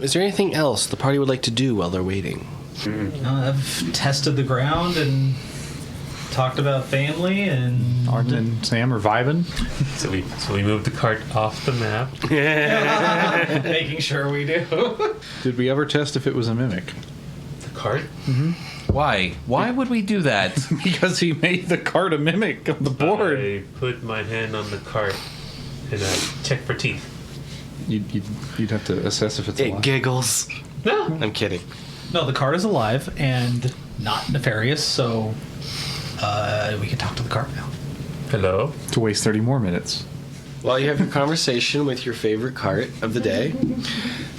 Is there anything else the party would like to do while they're waiting? I've tested the ground and talked about family, and Arden and Sam are vibing. So we moved the cart off the map. making sure we do. Did we ever test if it was a mimic? The cart? Why? Why would we do that? Because he made the cart a mimic on the board. I put my hand on the cart and I check for teeth. You'd have to assess if it's It alive. giggles. No. I'm kidding. No, the card is alive and not nefarious, so we can talk to the card now. Hello? To waste 30 more minutes. While you have your conversation with your favorite cart of the day,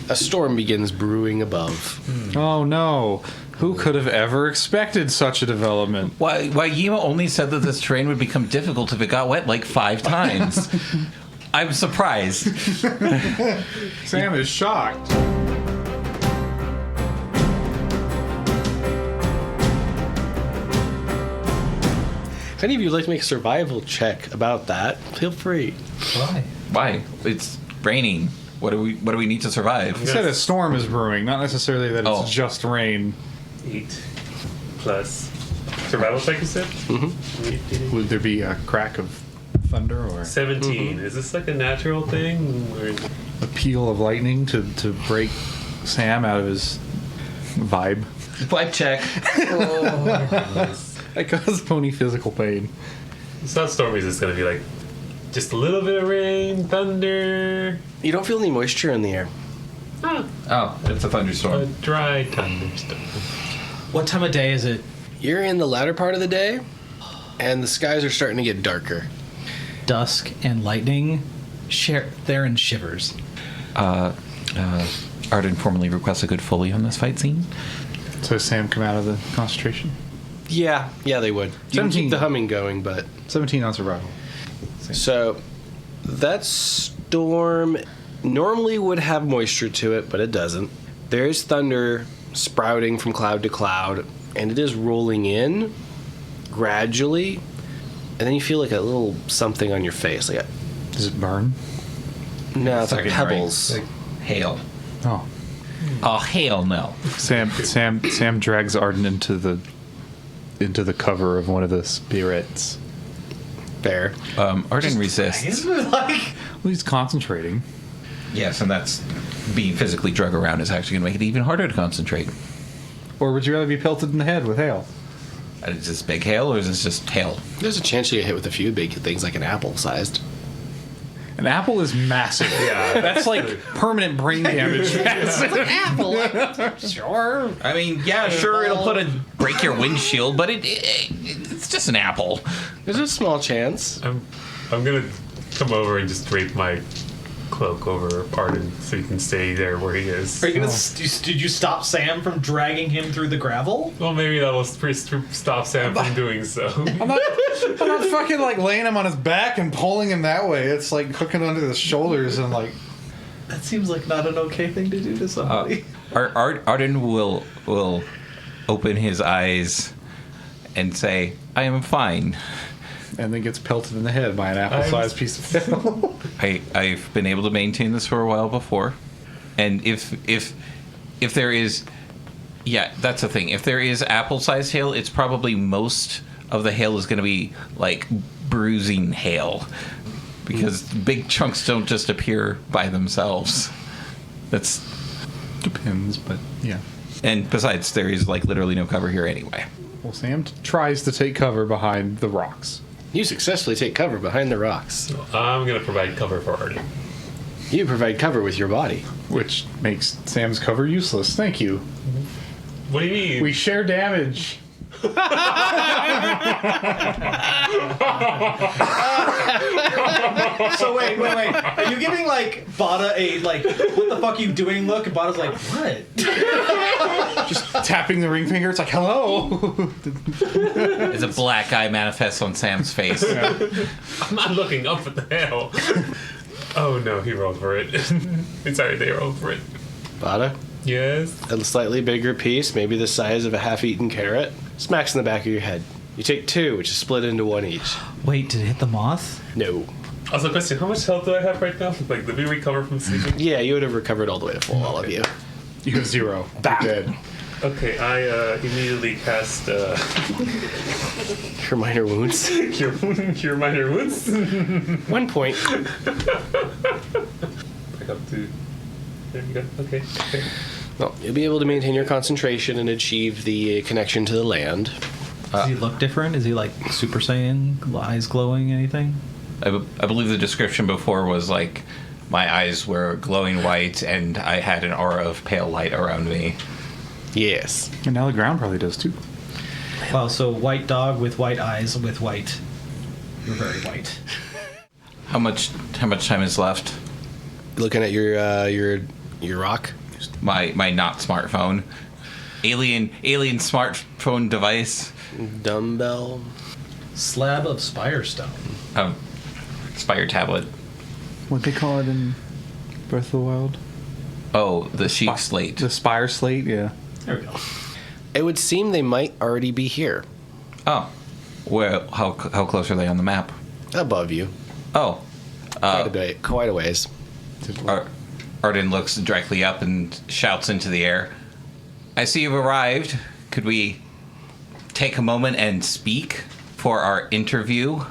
a storm begins brewing above. Oh no. Who could have ever expected such a development? Why Yima only said that this terrain would become difficult if it got wet like 5 times. I'm surprised. Sam is shocked. If any of you would like to make a survival check about that, feel free. Why? Why? It's raining. What do we need to survive? He said a storm is brewing, not necessarily that it's just rain. 8 plus survival check, you said? Mm-hmm. Would there be a crack of thunder or 17. Is this like a natural thing? Or... a peal of lightning to break Sam out of his vibe? Vibe check. That caused Pony physical pain. It's not stormy, it's going to be like just a little bit of rain, thunder. You don't feel any moisture in the air. Oh, it's a A thunderstorm. dry thunderstorm. What time of day is it? You're in the latter part of the day, and the skies are starting to get darker. Dusk and lightning. Therrin shivers. Arden formally requests a good Foley on this fight scene. So Sam come out of the concentration? Yeah, they would. You can 17. keep the humming going, but... 17 on survival. So, that storm normally would have moisture to it, but it doesn't. There is thunder sprouting from cloud to cloud, and it is rolling in gradually, and then you feel like a little something on your face. Like Does it burn? no, it's like Second pebbles. ring. Hail. Oh. Oh, hail no. Sam drags Arden into the cover of one of the spirits. Fair. Arden resists. like, Well, he's concentrating. Yes, and that's being physically drug around is actually going to make it even harder to concentrate. Or would you rather be pelted in the head with hail? Is this big hail or is this just hail? There's a chance you get hit with a few big things like an apple-sized. An apple is massive. Yeah. That's like permanent brain damage. sure. I mean, yeah, sure, it'll break your windshield, but it's just an apple. There's a small chance. I'm going to come over and just drape my cloak over Arden so he can stay there where he is. Are you gonna? Did you stop Sam from dragging him through the gravel? Well, maybe that will stop Sam from doing so. I'm not fucking like laying him on his back and pulling him that way. It's like hooking under the shoulders and like. That seems like not an okay thing to do to somebody. Arden will open his eyes and say, "I am fine. And then gets pelted in the head by an apple-sized piece of hail. I've been able to maintain this for a while before, and if there is, yeah, that's the thing. If there is apple-sized hail, it's probably most of the hail is going to be like bruising hail, because big chunks don't just appear by themselves. That's Depends, but yeah. and besides, there is like literally no cover here anyway. Well, Sam tries to take cover behind the rocks. You successfully take cover behind the rocks. I'm going to provide cover for Arden. You provide cover with your body. Which makes Sam's cover useless. Thank you. What do you mean? We share damage. So wait. Are you giving like Bata a like what the fuck are you doing look? And Bata's like, what? Just tapping the ring finger. It's like, hello. As a black eye manifests on Sam's face. I'm not looking up at the hail. Oh no, he rolled for it. Sorry, they rolled for it. Bata, Yes. a slightly bigger piece, maybe the size of a half-eaten carrot, smacks in the back of your head. You take two, which is split into one each. Wait, did it hit the moth? No. Also, question: how much health do I have right now? Like, did we recover from sleeping? Yeah, you would have recovered all the way to full, all of you. You have 0. Bah. You're dead. Okay, I immediately cast Cure minor wounds. Cure Minor Wounds. 1 point. Back up to... There you go. Okay. Well, you'll be able to maintain your concentration and achieve the connection to the land. Does he look different? Is he like Super Saiyan, eyes glowing, anything? I believe the description before was like my eyes were glowing white and I had an aura of pale light around me. Yes. And now the ground probably does too. Wow, so white dog with white eyes with white. You're very white. How much time is left? Looking at your rock. My not smartphone. Alien smartphone device. Dumbbell. Slab of Spirestone. Spire tablet. What they call it in Breath of the Wild? Oh, the Sheik slate. The Spire Slate, yeah. There we go. It would seem they might already be here. Oh. Well, how close are they on the map? Above you. Oh. Quite a ways. Arden looks directly up and shouts into the air. I see you've arrived. Could we take a moment and speak for our interview?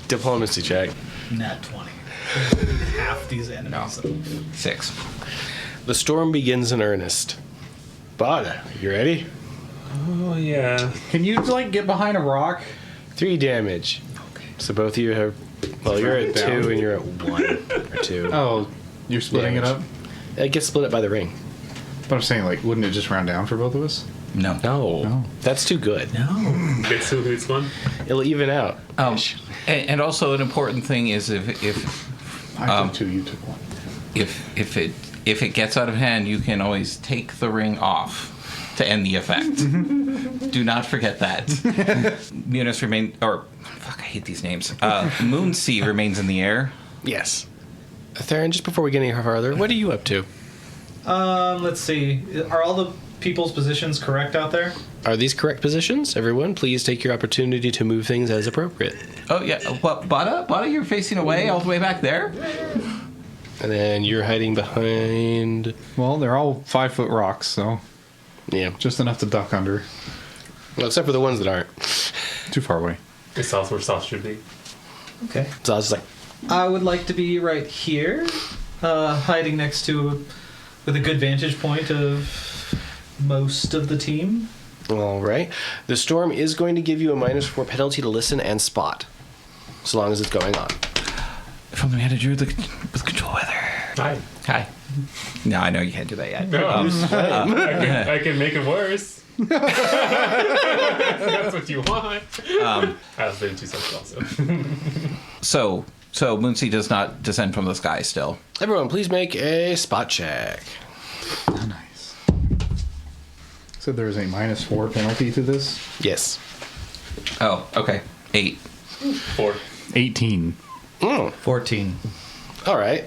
Diplomacy check. Nat 20. Half these enemies. 6. The storm begins in earnest. Bata, you ready? Oh, yeah. Can you, like, get behind a rock? 3 damage. Okay. So both of you have... Well, you're at Down. 2 and you're at 1 or 2. Oh, you're splitting it up? It gets split up by the ring. But I'm saying, like, wouldn't it just round down for both of us? No. No. That's too good. No. Gets who hits one? It'll even out. And also an important thing is if I took 2, you took 1. if it gets out of hand, you can always take the ring off to end the effect. Do not forget that. Munis I hate these names. Moonsea remains in the air. Yes. Therrin, just before we get any farther, what are you up to? Let's see. Are all the people's positions correct out there? Are these correct positions? Everyone, please take your opportunity to move things as appropriate. Oh yeah. What, Bata, you're facing away all the way back there? And then you're hiding behind... Well, they're all 5-foot rocks, so Yeah. just enough to duck under. Well, except for the ones that aren't. Too far away. It's south where south should be. Okay. So I was like, I would like to be right here, hiding next to, with a good vantage point of most of the team. all right. The storm is going to give you a -4 penalty to listen and spot, so long as it's going on. If only we had a druid with control weather. Hi. No, I know you can't do that yet. No, I can make it worse. That's what you want. I've been too subtle also. So Moonsea does not descend from the sky still. Everyone, please make a spot check. Oh, nice. So there's a -4 penalty to this? Yes. Oh, okay. 8. 4. 18. 14. All right.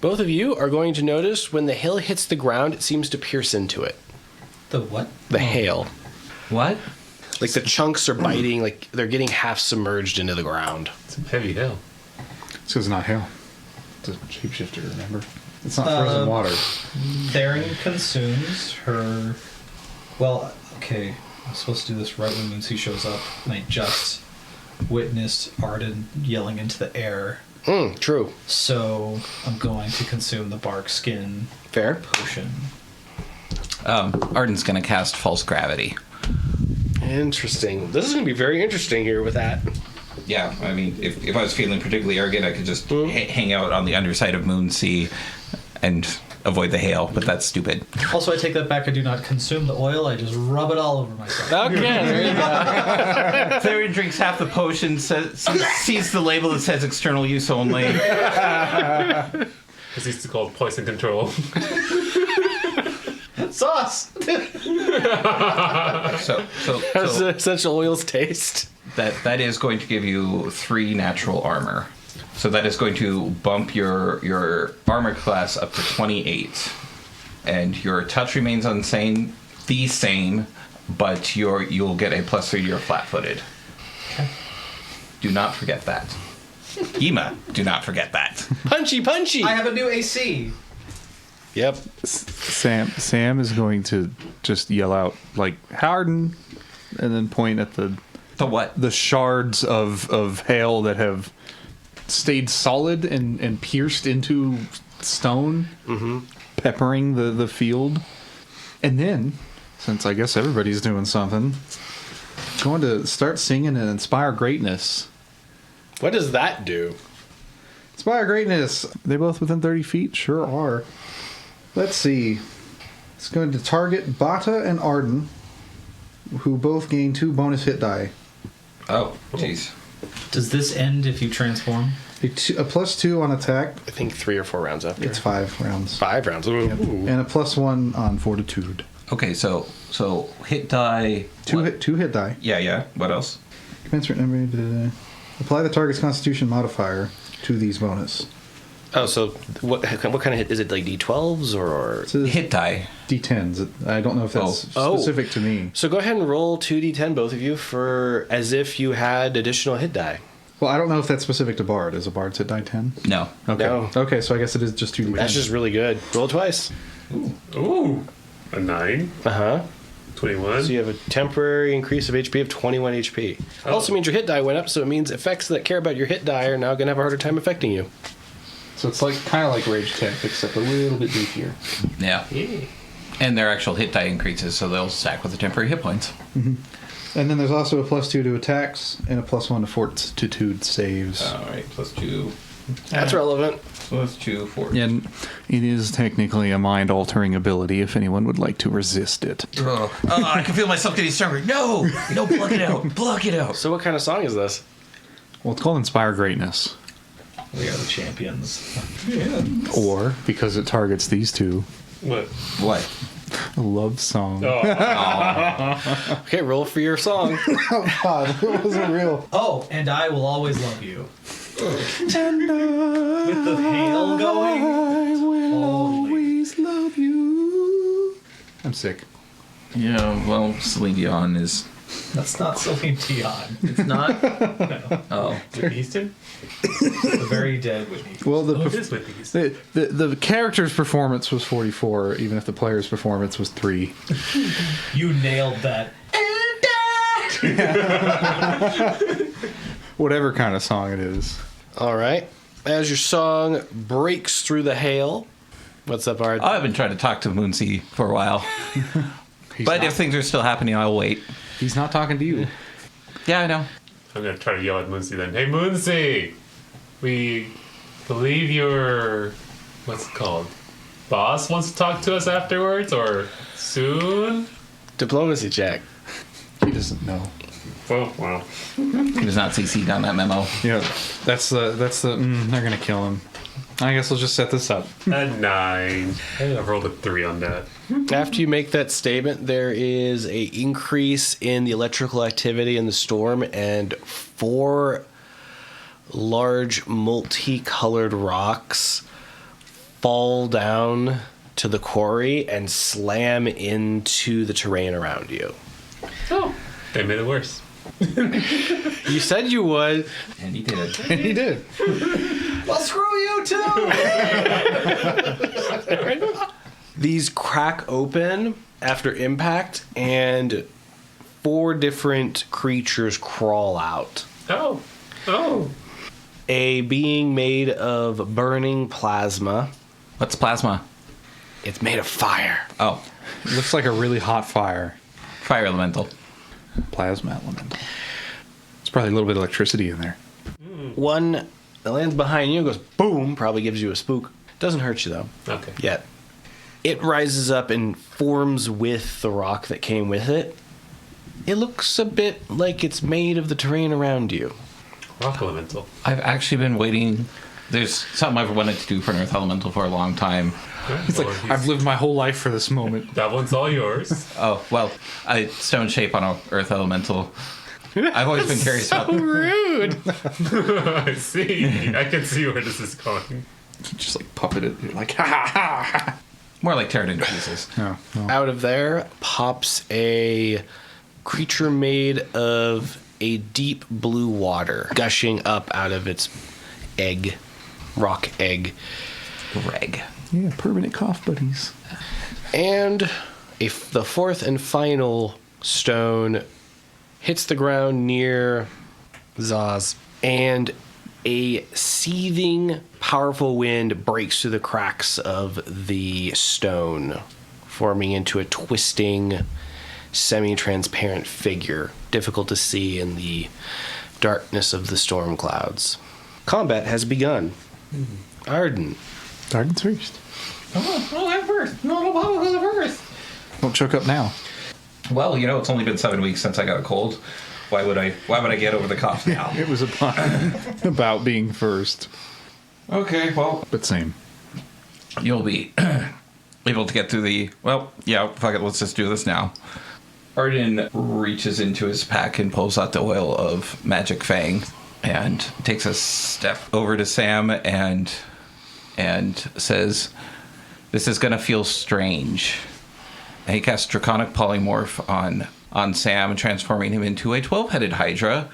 Both of you are going to notice when the hail hits the ground, it seems to pierce into it. The what? The hail. What? Like the chunks are biting, like they're getting half submerged into the ground. It's a heavy hill. It's because it's not hail. It's a shapeshifter, remember? It's not frozen water. Therrin consumes her... Well, okay. I'm supposed to do this right when Moonsea shows up, and I just witnessed Arden yelling into the air. True. So I'm going to consume the bark skin Fair. potion. Arden's gonna cast false gravity. Interesting. This is going to be very interesting here with that. Yeah, I mean, if I was feeling particularly arrogant, I could just hang out on the underside of Moonsea and avoid the hail, but that's stupid. Also, I take that back. I do not consume the oil. I just rub it all over myself. Okay, there you go. Therrin drinks half the potion, sees the label that says external use only. This used to call poison control. Sauce! So How does the essential oils taste? that is going to give you 3 natural armor. So that is going to bump your armor class up to 28, and your touch remains the same, but you'll get a +3 to your flat-footed. Okay. Do not forget that. Yima, do not forget that. Punchy, punchy! I have a new AC. Yep. Sam is going to just yell out like Harden, and then point at the what? the shards of hail that have stayed solid and pierced into stone, peppering the field. And then, since I guess everybody's doing something, going to start singing and inspire greatness. What does that do? Inspire greatness. They both within 30 feet? Sure are. Let's see. It's going to target Bata and Arden, who both gain 2 bonus hit die. Oh, jeez. Does this end if you transform? A +2 on attack. I think 3 or 4 rounds after. It's 5 rounds. 5 rounds. Ooh. And a +1 on fortitude. Okay, so hit die. Two hit die. Yeah. What else? Commensurate number. Apply the target's Constitution modifier to these bonus. Oh, so what kind of hit? Is it like D12s or? It says Hit die. D10s. I don't know if that's Oh. specific to me. So go ahead and roll 2d10, both of you, for as if you had additional hit die. Well, I don't know if that's specific to Bard. Is a Bard's hit die 10? No. Okay. No. Okay, so I guess it is just 2d10. That's just really good. Roll twice. Ooh. A 9. Uh-huh. 21. So you have a temporary increase of HP of 21 HP. Oh. Also means your hit die went up, so it means effects that care about your hit die are now going to have a harder time affecting you. So it's like kind of like Rage 10, except a little bit beefier. Yeah. And their actual hit die increases, so they'll stack with the temporary hit points. And then there's also a +2 to attacks and a +1 to fortitude saves. All right, +2. That's relevant. +2 for. And it is technically a mind-altering ability if anyone would like to resist it. Oh, I can feel myself getting stronger. No, block it out. Block it out. So what kind of song is this? Well, it's called Inspire Greatness. We are the champions. Or, because it targets these two, What? What? a love song. Oh. Okay, roll for your song. Oh, God, it wasn't real. Oh, and I will always love you. With the hail going. I will Holy. always love you. I'm sick. Yeah, well, Celine Dion is. That's not Celine Dion. It's not? No. Oh. Whitney Houston? The very dead Whitney. Well, Oh, it is Whitney Houston. the character's performance was 44, even if the player's performance was 3. You nailed that. Whatever kind of song it is. All right. As your song breaks through the hail, what's up, Ard? I've been trying to talk to Moonsea for a while. But if things are still happening, I'll wait. He's not talking to you. Yeah, I know. I'm going to try to yell at Moonsea then. Hey, Moonsea! We believe your... What's it called? Boss wants to talk to us afterwards or soon? Diplomacy check. He doesn't know. Oh, wow. He was not CC'd on that memo. Yeah, that's the. They're gonna kill him. I guess we'll just set this up. A 9. I think I've rolled a 3 on that. After you make that statement, there is a increase in the electrical activity in the storm, and 4 large multicolored rocks fall down to the quarry and slam into the terrain around you. Oh. They made it worse. You said you would. And he did. And he did. Well, screw you too! These crack open after impact, and 4 different creatures crawl out. Oh. Oh. A being made of burning plasma. What's plasma? It's made of fire. Oh, It looks like a really hot fire. fire elemental. Plasma element. There's probably a little bit of electricity in there. One that lands behind you, goes boom, probably gives you a spook. Doesn't hurt you though, Okay. yet. It rises up and forms with the rock that came with it. It looks a bit like it's made of the terrain around you. Rock elemental. I've actually been waiting. There's something I've wanted to do for an earth elemental for a long time. It's like, I've lived my whole life for this moment. That one's all yours. Oh, well, stone shape on a earth elemental. I've always been curious about. Rude. I see. I can see where this is going. Just like puppet it. You're like, ha ha ha ha. More like tear it into pieces. No, no. Out of there pops a creature made of a deep blue water gushing up out of its egg, rock egg. Greg. Yeah, permanent cough buddies. And the fourth and final stone hits the ground near Zaus, and a seething, powerful wind breaks through the cracks of the stone, forming into a twisting, semi-transparent figure, difficult to see in the darkness of the storm clouds. Combat has begun. Arden. Arden's first. Oh, I'm first. No, I'm first. Don't choke up now. Well, it's only been 7 weeks since I got a cold. Why would I get over the cough now? It was a pun about being first. Okay, well, But same. you'll be able to get through the... Well, yeah, fuck it, let's just do this now. Arden reaches into his pack and pulls out the oil of Magic Fang and takes a step over to Sam and says, "This is going to feel strange." And he casts Draconic Polymorph on Sam, transforming him into a 12-headed hydra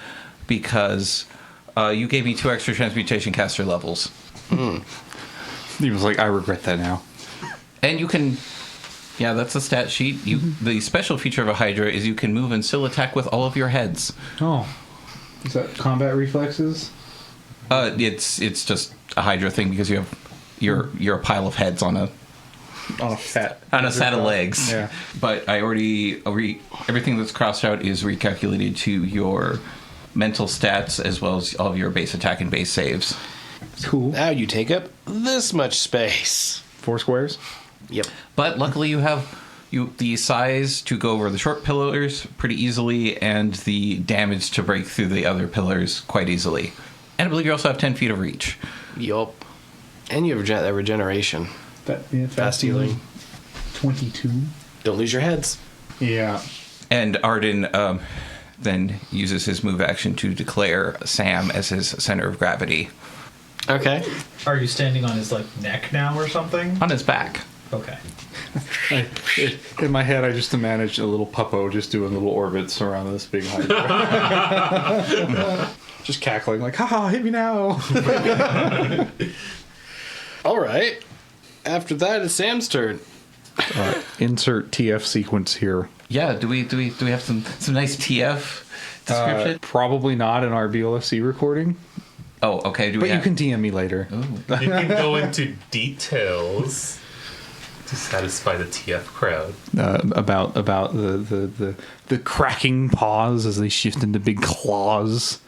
because you gave me 2 extra transmutation caster levels. He was like, I regret that now. And you can... Yeah, that's the stat sheet. The special feature of a hydra is you can move and still attack with all of your heads. Oh. Is that combat reflexes? It's just a hydra thing because you're a pile of heads on a set of legs. Yeah. But I already everything that's crossed out is recalculated to your mental stats as well as all of your base attack and base saves. Cool. Now you take up this much space. 4 squares? Yep. But luckily you have the size to go over the short pillars pretty easily and the damage to break through the other pillars quite easily. And I believe you also have 10 feet of reach. Yup. And you have that regeneration. Fast healing. 22. Don't lose your heads. Yeah. And Arden then uses his move action to declare Sam as his center of gravity. Okay. Are you standing on his neck now or something? On his back. Okay. In my head, I just imagined a little puppo just doing little orbits around this big hydra. Just cackling like, haha, hit me now. All right. After that, it's Sam's turn. Insert TF sequence here. Yeah, do we have some nice TF description? Probably not in our BLFC recording, Oh, okay. but you can DM me later. You can go into details to satisfy the TF crowd. About the cracking paws as they shift into big claws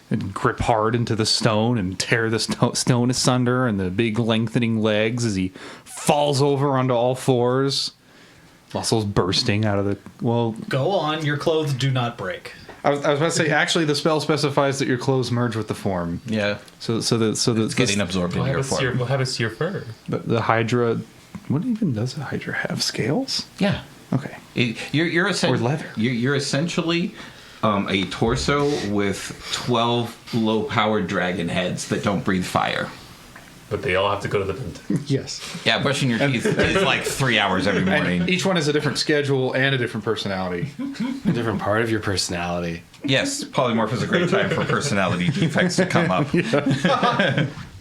and grip hard into the stone and tear the stone asunder, and the big lengthening legs as he falls over onto all fours, muscles bursting out of the... Well, Go on, your clothes do not break. I was about to say, actually, the spell specifies that your clothes merge with the form. Yeah. So It's getting absorbed in your form. What happens to your fur? the Hydra... What even does a Hydra have? Scales? Yeah. Okay. You're Or leather. You're essentially a torso with 12 low-powered dragon heads that don't breathe fire. But they all have to go to the dentist. Yes. Yeah, brushing your teeth is like 3 hours every morning. And each one has a different schedule and a different personality. A different part of your personality. Yes, polymorph is a great time for personality defects to come up.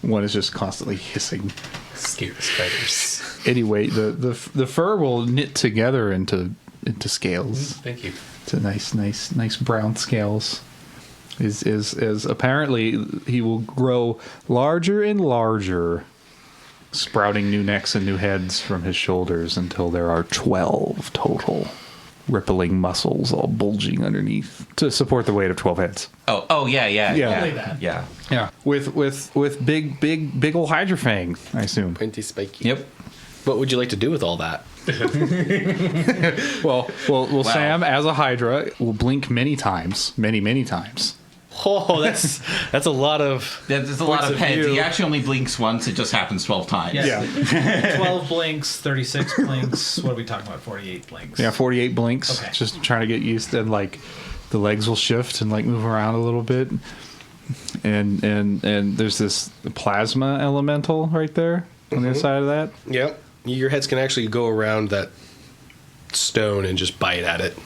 One is just constantly hissing. Scare spiders. Anyway, the fur will knit together into scales. Thank you. To nice brown scales. Is apparently he will grow larger and larger, sprouting new necks and new heads from his shoulders until there are 12 total rippling muscles all bulging underneath to support the weight of 12 heads. Oh yeah. Only that. Yeah. Yeah, with big old hydra fang, I assume. Pointy, spiky. Yep. What would you like to do with all that? Well, Sam as a hydra will blink many times. Oh, that's a lot of... There's a lot Points of of heads. view. He actually only blinks once. It just happens 12 times. Yes. 12 blinks, 36 blinks. What are we talking about? 48 blinks. Yeah, 48 blinks. Okay. Just trying to get used to, and the legs will shift and move around a little bit. And there's this plasma elemental right there on the other side of that. Yep. Your heads can actually go around that stone and just bite at it.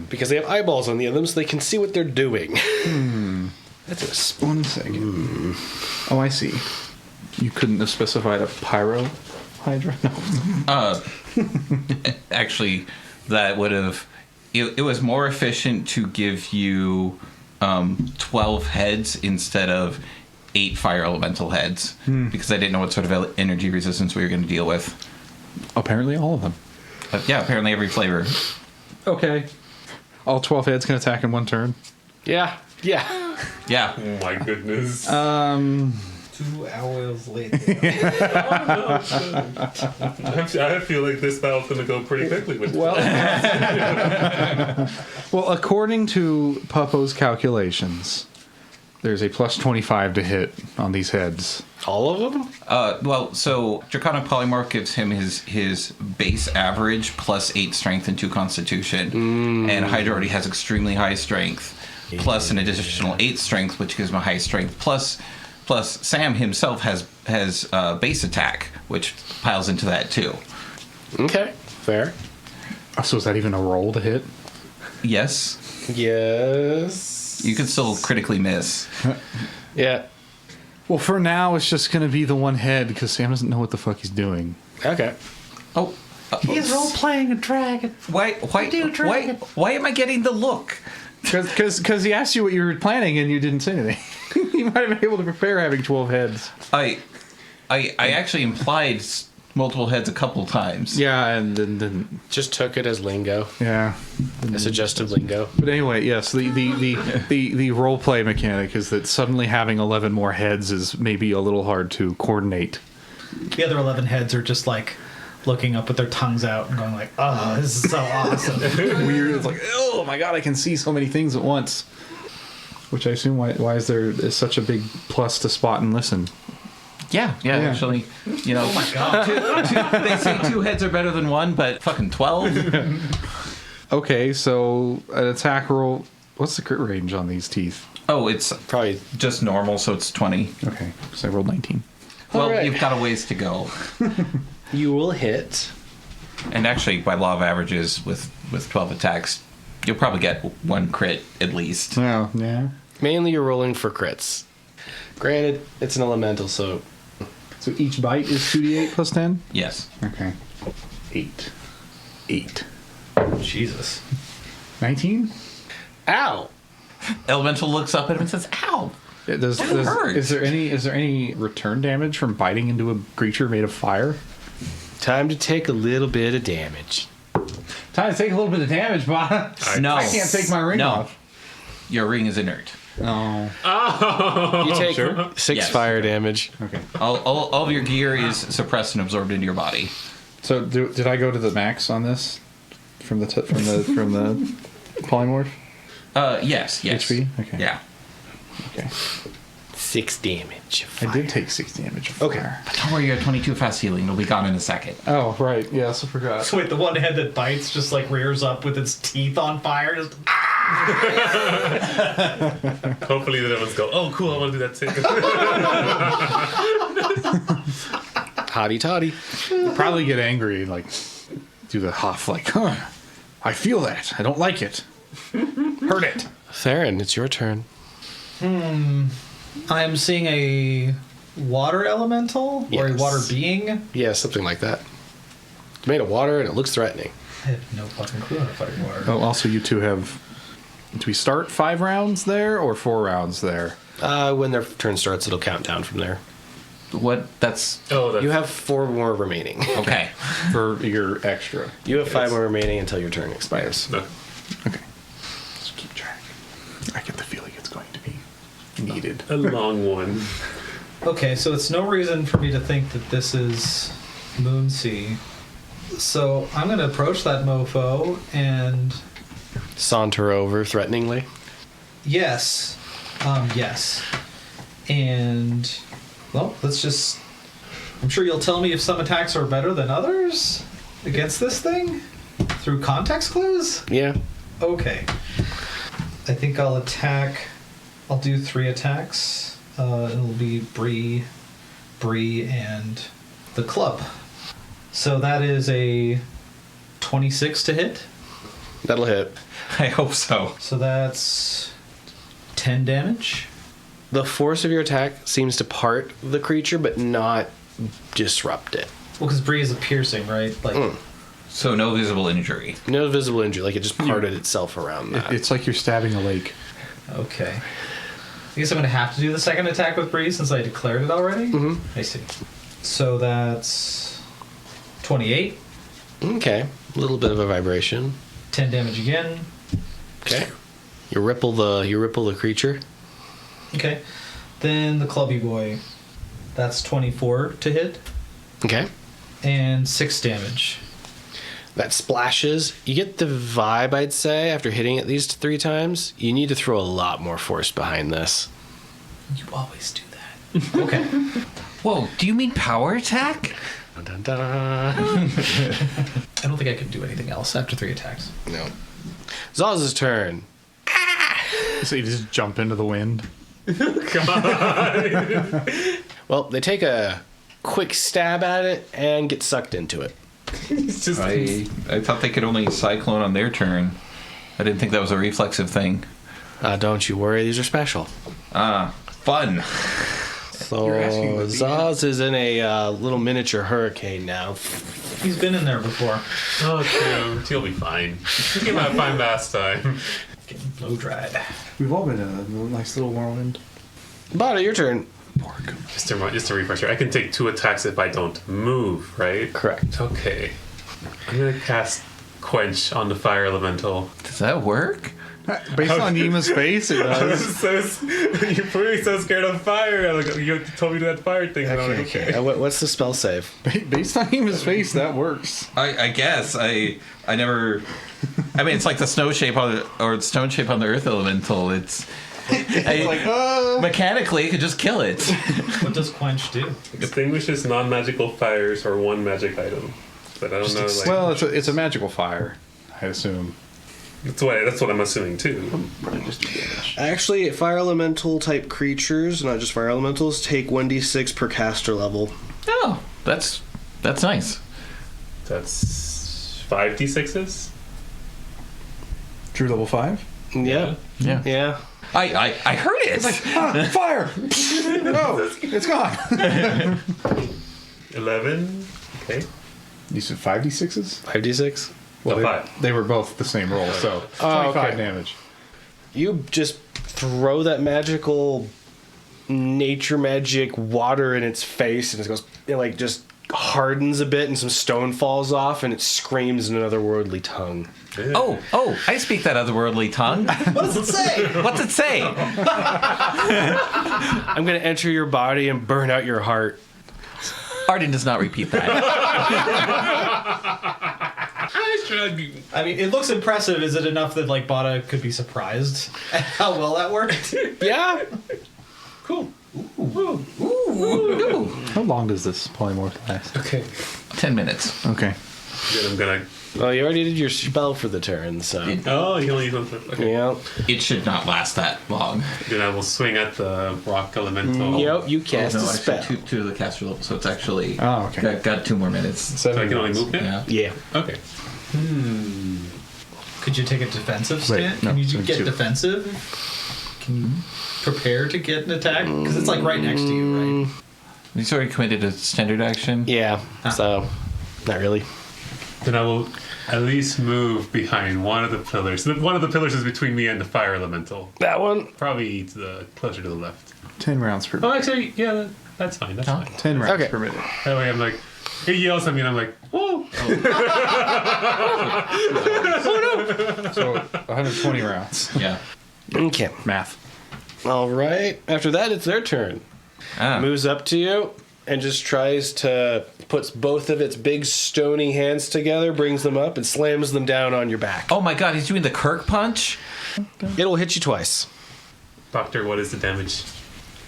Because they have eyeballs on the end of them, so they can see what they're doing. That's a 1 second. Oh, I see. You couldn't have specified a pyro hydra? No. Actually, that would have. It was more efficient to give you 12 heads instead of 8 fire elemental heads because I didn't know what sort of energy resistance we were going to deal with. Apparently all of them. Yeah, apparently every flavor. Okay. All 12 heads can attack in one turn? Yeah. Yeah. Yeah. Oh my goodness. 2 hours later. I feel like this battle's gonna go pretty quickly with Well, according to Puppo's calculations, there's a plus 25 to hit on these heads. All of them? Well, so Draconic Polymorph gives him his base average plus 8 strength and 2 constitution. And Hydra already has extremely high strength, plus an additional 8 strength, which gives him a high strength. Plus Sam himself has base attack, which piles into that too. Okay. Fair. So is that even a roll to hit? Yes. Yes. You can still critically miss. Yeah. Well, for now, it's just going to be the one head because Sam doesn't know what the fuck he's doing. Okay. Oh. He's role-playing a dragon. Why am I getting the look? Because he asked you what you were planning and you didn't say anything. You might have been able to prepare having 12 heads. I actually implied multiple heads a couple times. Yeah, and then didn't. Just took it as lingo. Yeah. A suggested lingo. But anyway, yes, the role play mechanic is that suddenly having 11 more heads is maybe a little hard to coordinate. The other 11 heads are just like looking up with their tongues out and going like, "Oh, this is so awesome." Weird. It's like, oh my god, I can see so many things at once. Which I assume why is such a big plus to spot and listen. Yeah, actually, you know. Oh my god. They say 2 heads are better than 1, but fucking 12. Okay, so an attack roll. What's the crit range on these teeth? Oh, it's Probably. just normal, so it's 20. Okay, so I rolled 19. Well, Alright. you've got a ways to go. You will hit. And actually, by law of averages, with 12 attacks, you'll probably get 1 crit at least. Oh, yeah. Mainly you're rolling for crits. Granted, it's an elemental, so So each bite is 2d8 plus 10? Yes. Okay. 8. Jesus. 19? ow. Elemental looks up at him and says, "Ow!" hurt. Is there any return damage from biting into a creature made of fire? Time to take a little bit of damage. Time to take a little bit of damage, Bata. No. I can't take my ring off. Your ring is inert. Oh. You take sure? 6 Yes. fire damage. Okay. All of your gear is suppressed and absorbed into your body. So did I go to the max on this from the polymorph? Yes. HP? Okay. Yeah. Okay. 6 damage. I did take 6 damage. Of Okay. fire. But don't worry, you have 22 fast healing. It'll be gone in a second. Oh right. Yes, I forgot. So wait, the one head that bites just like rears up with its teeth on fire. Just, Hopefully the other ones go, "Oh, cool, I want to do that too." Hotty toddy. I'll probably get angry and like do the huff like, huh? I feel that. I don't like it. Hurt it. Therrin, it's your turn. I'm seeing a water elemental or a Yes. water being. Yeah, something like that. It's made of water and it looks threatening. I have no fucking clue how to fight water. Oh, also you two have. Do we start 5 rounds there or 4 rounds there? When their turn starts, it'll count down from there. What? That's Oh, that's You have 4 more remaining. okay. For your extra. You have 5 more remaining until your turn expires. no. Okay. Let's keep track. I get the feeling it's going to be needed. A long one. Okay, so it's no reason for me to think that this is Moonsea. So I'm going to approach that mofo and Saunter over threateningly. yes. And, well, let's just... I'm sure you'll tell me if some attacks are better than others against this thing? Through context clues? Yeah. Okay. I think I'll attack... I'll do 3 attacks. It'll be Bree, and the club. So that is a 26 to hit. That'll hit. I hope so. So that's 10 damage. The force of your attack seems to part the creature, but not disrupt it. Well, because Bree is a piercing, right? Like, So no visible injury. No visible injury, like it just parted itself around that. It's like you're stabbing a lake. okay. I guess I'm going to have to do the second attack with Bree since I declared it already? Mm-hmm. I see. So that's 28. Okay, a little bit of a vibration. 10 damage again. Okay, you ripple the creature. Okay. Then the clubby boy. That's 24 to hit. Okay, And 6 damage. that splashes. You get the vibe, I'd say, after hitting it these 3 times. You need to throw a lot more force behind this. You always do that. Okay. Whoa, do you mean power attack? Dun, dun, dun. I don't think I could do anything else after 3 attacks. No. Zaw's turn. So you just jump into the wind. Well, they take a quick stab at it and get sucked into it. It's just I thought they could only cyclone on their turn. I didn't think that was a reflexive thing. Don't you worry, these are special. Fun. So You're asking what the Zauz is in a little miniature hurricane now. He's been in there before. oh, true. He'll be fine. He came out fine last time. Getting blow dried. We've all been in a nice little whirlwind. Bata, your turn. Just a refresher. I can take 2 attacks if I don't move, right? Correct. Okay. I'm gonna cast Quench on the fire elemental. Does that work? Based on Yima's face, it does. You're putting so scared of fire. I'm like, you told me to do that fire thing. And I'm like, okay. What's the spell save? Based on Yima's face, that works. I guess I never. I mean, it's like the snow shape on the, or the stone shape on the earth elemental. It's mechanically, it could just kill it. What does Quench do? Extinguishes non-magical fires or 1 magic item. But I don't know. Like, Well, it's a magical fire, I assume. that's what I'm assuming too. Just do damage. Actually, fire elemental type creatures, not just fire elementals, take 1d6 per caster level. Oh, that's nice. That's 5d6s. True level 5? Yeah. Yeah. Yeah. I heard it. Fire! No, it's gone. 11. Okay. You said 5d6s? 5d6. Well, they, 5. they were both the same roll, so Oh, 25 okay. damage. You just throw that magical nature magic water in its face, and it just hardens a bit, and some stone falls off, and it screams in an otherworldly tongue. Oh, I speak that otherworldly tongue. What does it say? What's it say? I'm gonna enter your body and burn out your heart. Arden does not repeat that. I mean, it looks impressive. Is it enough that, like, Bata could be surprised at how well that worked? Yeah. Cool. How long does this polymorph last? Okay. 10 minutes. Okay. Then I'm gonna. Well, you already did your spell for the turn, so. Oh, you only use 1 turn. Okay. Yeah. It should not last that long. Then I will swing at the rock elemental. Yep, you cast no, a spell. actually, two to the caster level, so it's actually Oh, okay. got 2 more minutes. So I can only move now? Yeah. Yeah. Okay. Could you take a defensive Wait, stance? no, Can you so get 2. defensive? Can you prepare to get an attack? Because it's, like, right next to you, right? He's already committed a standard action. Yeah. So, not really. Then I will at least move behind one of the pillars. One of the pillars is between me and the fire elemental. That one. Probably to the closer to the left. 10 rounds per Oh, minute. actually, yeah, that's fine. That's fine. 10 rounds Okay. per minute. That way I'm like, he yells at me and I'm like, whoa. So 120 rounds. Yeah. Okay. Math. All right. After that, it's their turn. Moves up to you and just tries to puts both of its big stony hands together, brings them up, and slams them down on your back. Oh my god, he's doing the Kirk punch? It'll hit you twice. Doctor, what is the damage?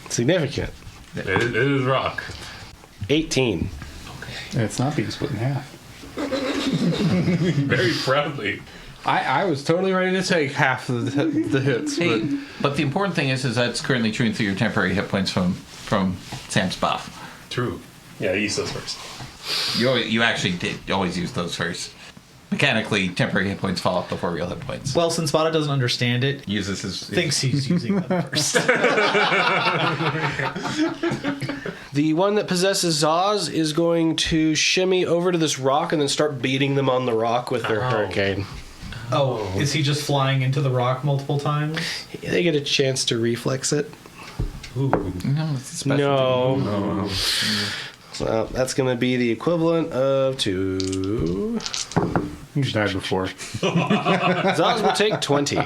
Significant. It is rock. 18. And it's not being split in half. Very proudly. I was totally ready to take half of the hits, Hey, but the important thing is that's currently chewing through your temporary hit points from Sam's buff. True. Yeah, I use those first. You actually did always use those first. Mechanically, temporary hit points fall off before real hit points. Well, since Bata doesn't understand it, Uses his thinks he's using them first. The one that possesses Zaus is going to shimmy over to this rock and then start beating them on the rock with their hurricane. Oh, is he just flying into the rock multiple times? They get a chance to reflex it. No, it's a special No. So that's going to be the equivalent of 2. He's died before. Zaus will take 20.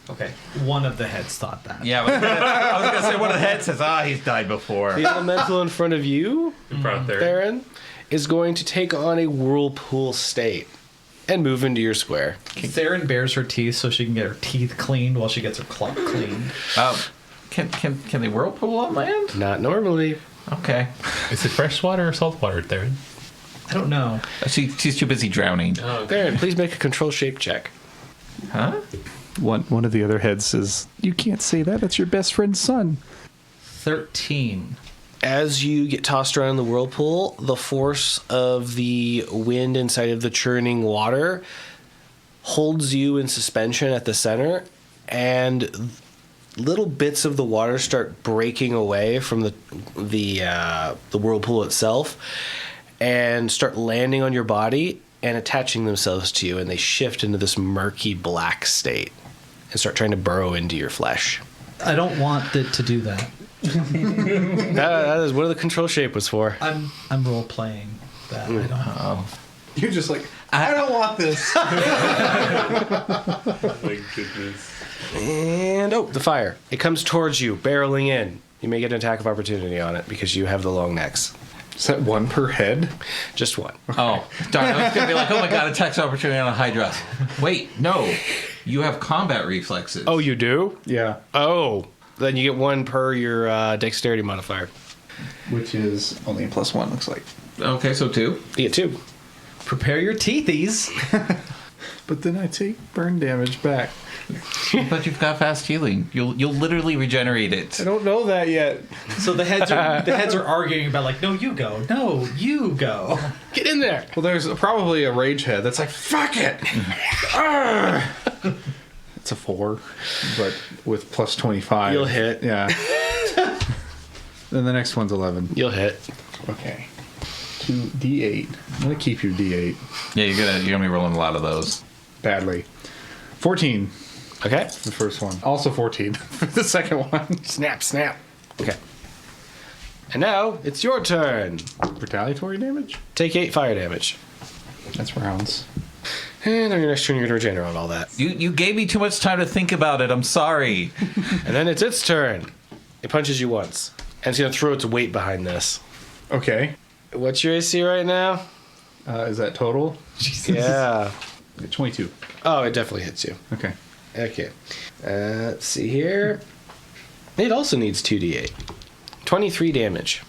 Okay. One of the heads thought that. Yeah, I was gonna say one of the heads says, he's died before. The elemental in front of you, Brought there. Therrin, is going to take on a whirlpool state and move into your square. Therrin bares her teeth so she can get her teeth cleaned while she gets her club cleaned. Can they whirlpool on land? Not normally. Okay. Is it freshwater or saltwater, Therrin? I don't know. She's too busy drowning. Oh, Therrin, please make a control shape check. Huh? One of the other heads says, "You can't say that. That's your best friend's son." 13. As you get tossed around in the whirlpool, the force of the wind inside of the churning water holds you in suspension at the center, and little bits of the water start breaking away from the whirlpool itself and start landing on your body and attaching themselves to you, and they shift into this murky black state and start trying to burrow into your flesh. I don't want it to do that. That is what the control shape was for. I'm role playing that. I don't. You're just like, I don't want this. my goodness. And the fire. It comes towards you, barreling in. You may get an attack of opportunity on it because you have the long necks. Is that one per head? Just one. Oh, darn. I was going to be like, oh my god, attacks opportunity on a hydra. Wait, no. You have combat reflexes. Oh, you do? Yeah. Oh. Then you get one per your dexterity modifier. Which is only a +1, looks like. Okay, so 2. You get 2. Prepare your teethies. But then I take burn damage back. But you've got fast healing. You'll literally regenerate it. I don't know that yet. So the heads are arguing about like, no, you go. No, you go. Get in there. Well, there's probably a rage head that's like, fuck it! It's a 4, but with +25. You'll hit. Yeah. Then the next one's 11. You'll hit. Okay. 2d8. I'm gonna keep your d8 Yeah, you're gonna be rolling a lot of those. badly. 14. Okay. The first one. Also 14 for the second one. Snap, snap. Okay. And now it's your turn. Retaliatory damage? Take 8 fire damage. That's rounds. And on your next turn, you're going to regenerate all that. You gave me too much time to think about it. I'm sorry. And then it's its turn. It punches you once. And it's going to throw its weight behind this. Okay. What's your AC right now? Is that total? Yeah. 22. Oh, it definitely hits you. Okay. Okay. Let's see here. It also needs 2d8. 23 damage.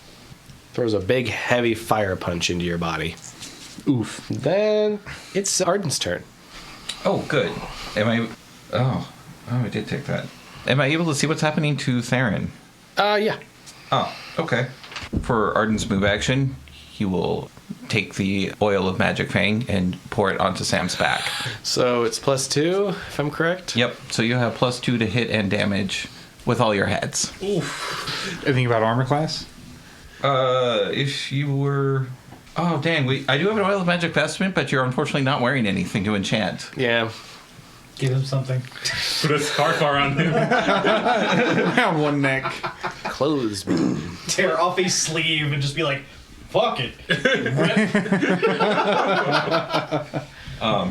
Throws a big, heavy fire punch into your body. Oof. Then it's Arden's turn. Oh, good. Am I... Oh, I did take that. Am I able to see what's happening to Therrin? Yeah. Oh, okay. For Arden's move action, he will take the oil of Magic Fang and pour it onto Sam's back. So it's +2, if I'm correct? Yep, so you have +2 to hit and damage with all your heads. Anything about armor class? If you were... Oh, dang, I do have an oil of magic vestment, but you're unfortunately not wearing anything to enchant. Yeah. Give him something. Put a scarf around him. Around one neck. Clothes. Tear off a sleeve and just be like, fuck it.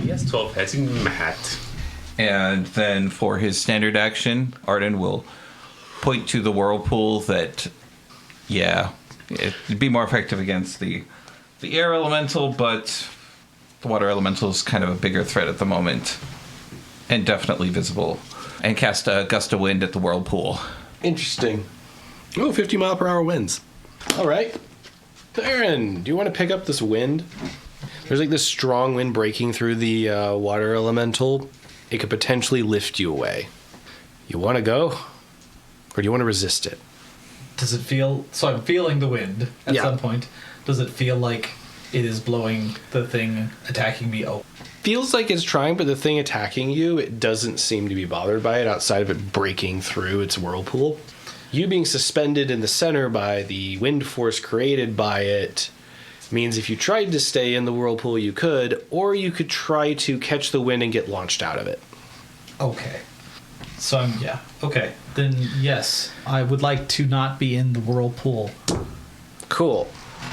He has 12 heads in Matt. And then for his standard action, Arden will point to the whirlpool that, yeah, it'd be more effective against the air elemental, but the water elemental is kind of a bigger threat at the moment. And definitely visible. And cast a gust of wind at the whirlpool. Interesting. Oh, 50 mile per hour winds. All right. Therrin, do you want to pick up this wind? There's like this strong wind breaking through the water elemental. It could potentially lift you away. You want to go? Or do you want to resist it? Does it feel... So I'm feeling the wind at Yeah. some point. Does it feel like it is blowing the thing attacking me open. Feels like it's trying, but the thing attacking you, it doesn't seem to be bothered by it outside of it breaking through its whirlpool. You being suspended in the center by the wind force created by it means if you tried to stay in the whirlpool, you could, or you could try to catch the wind and get launched out of it. Okay. So okay. Then yes, I would like to not be in the whirlpool. Cool.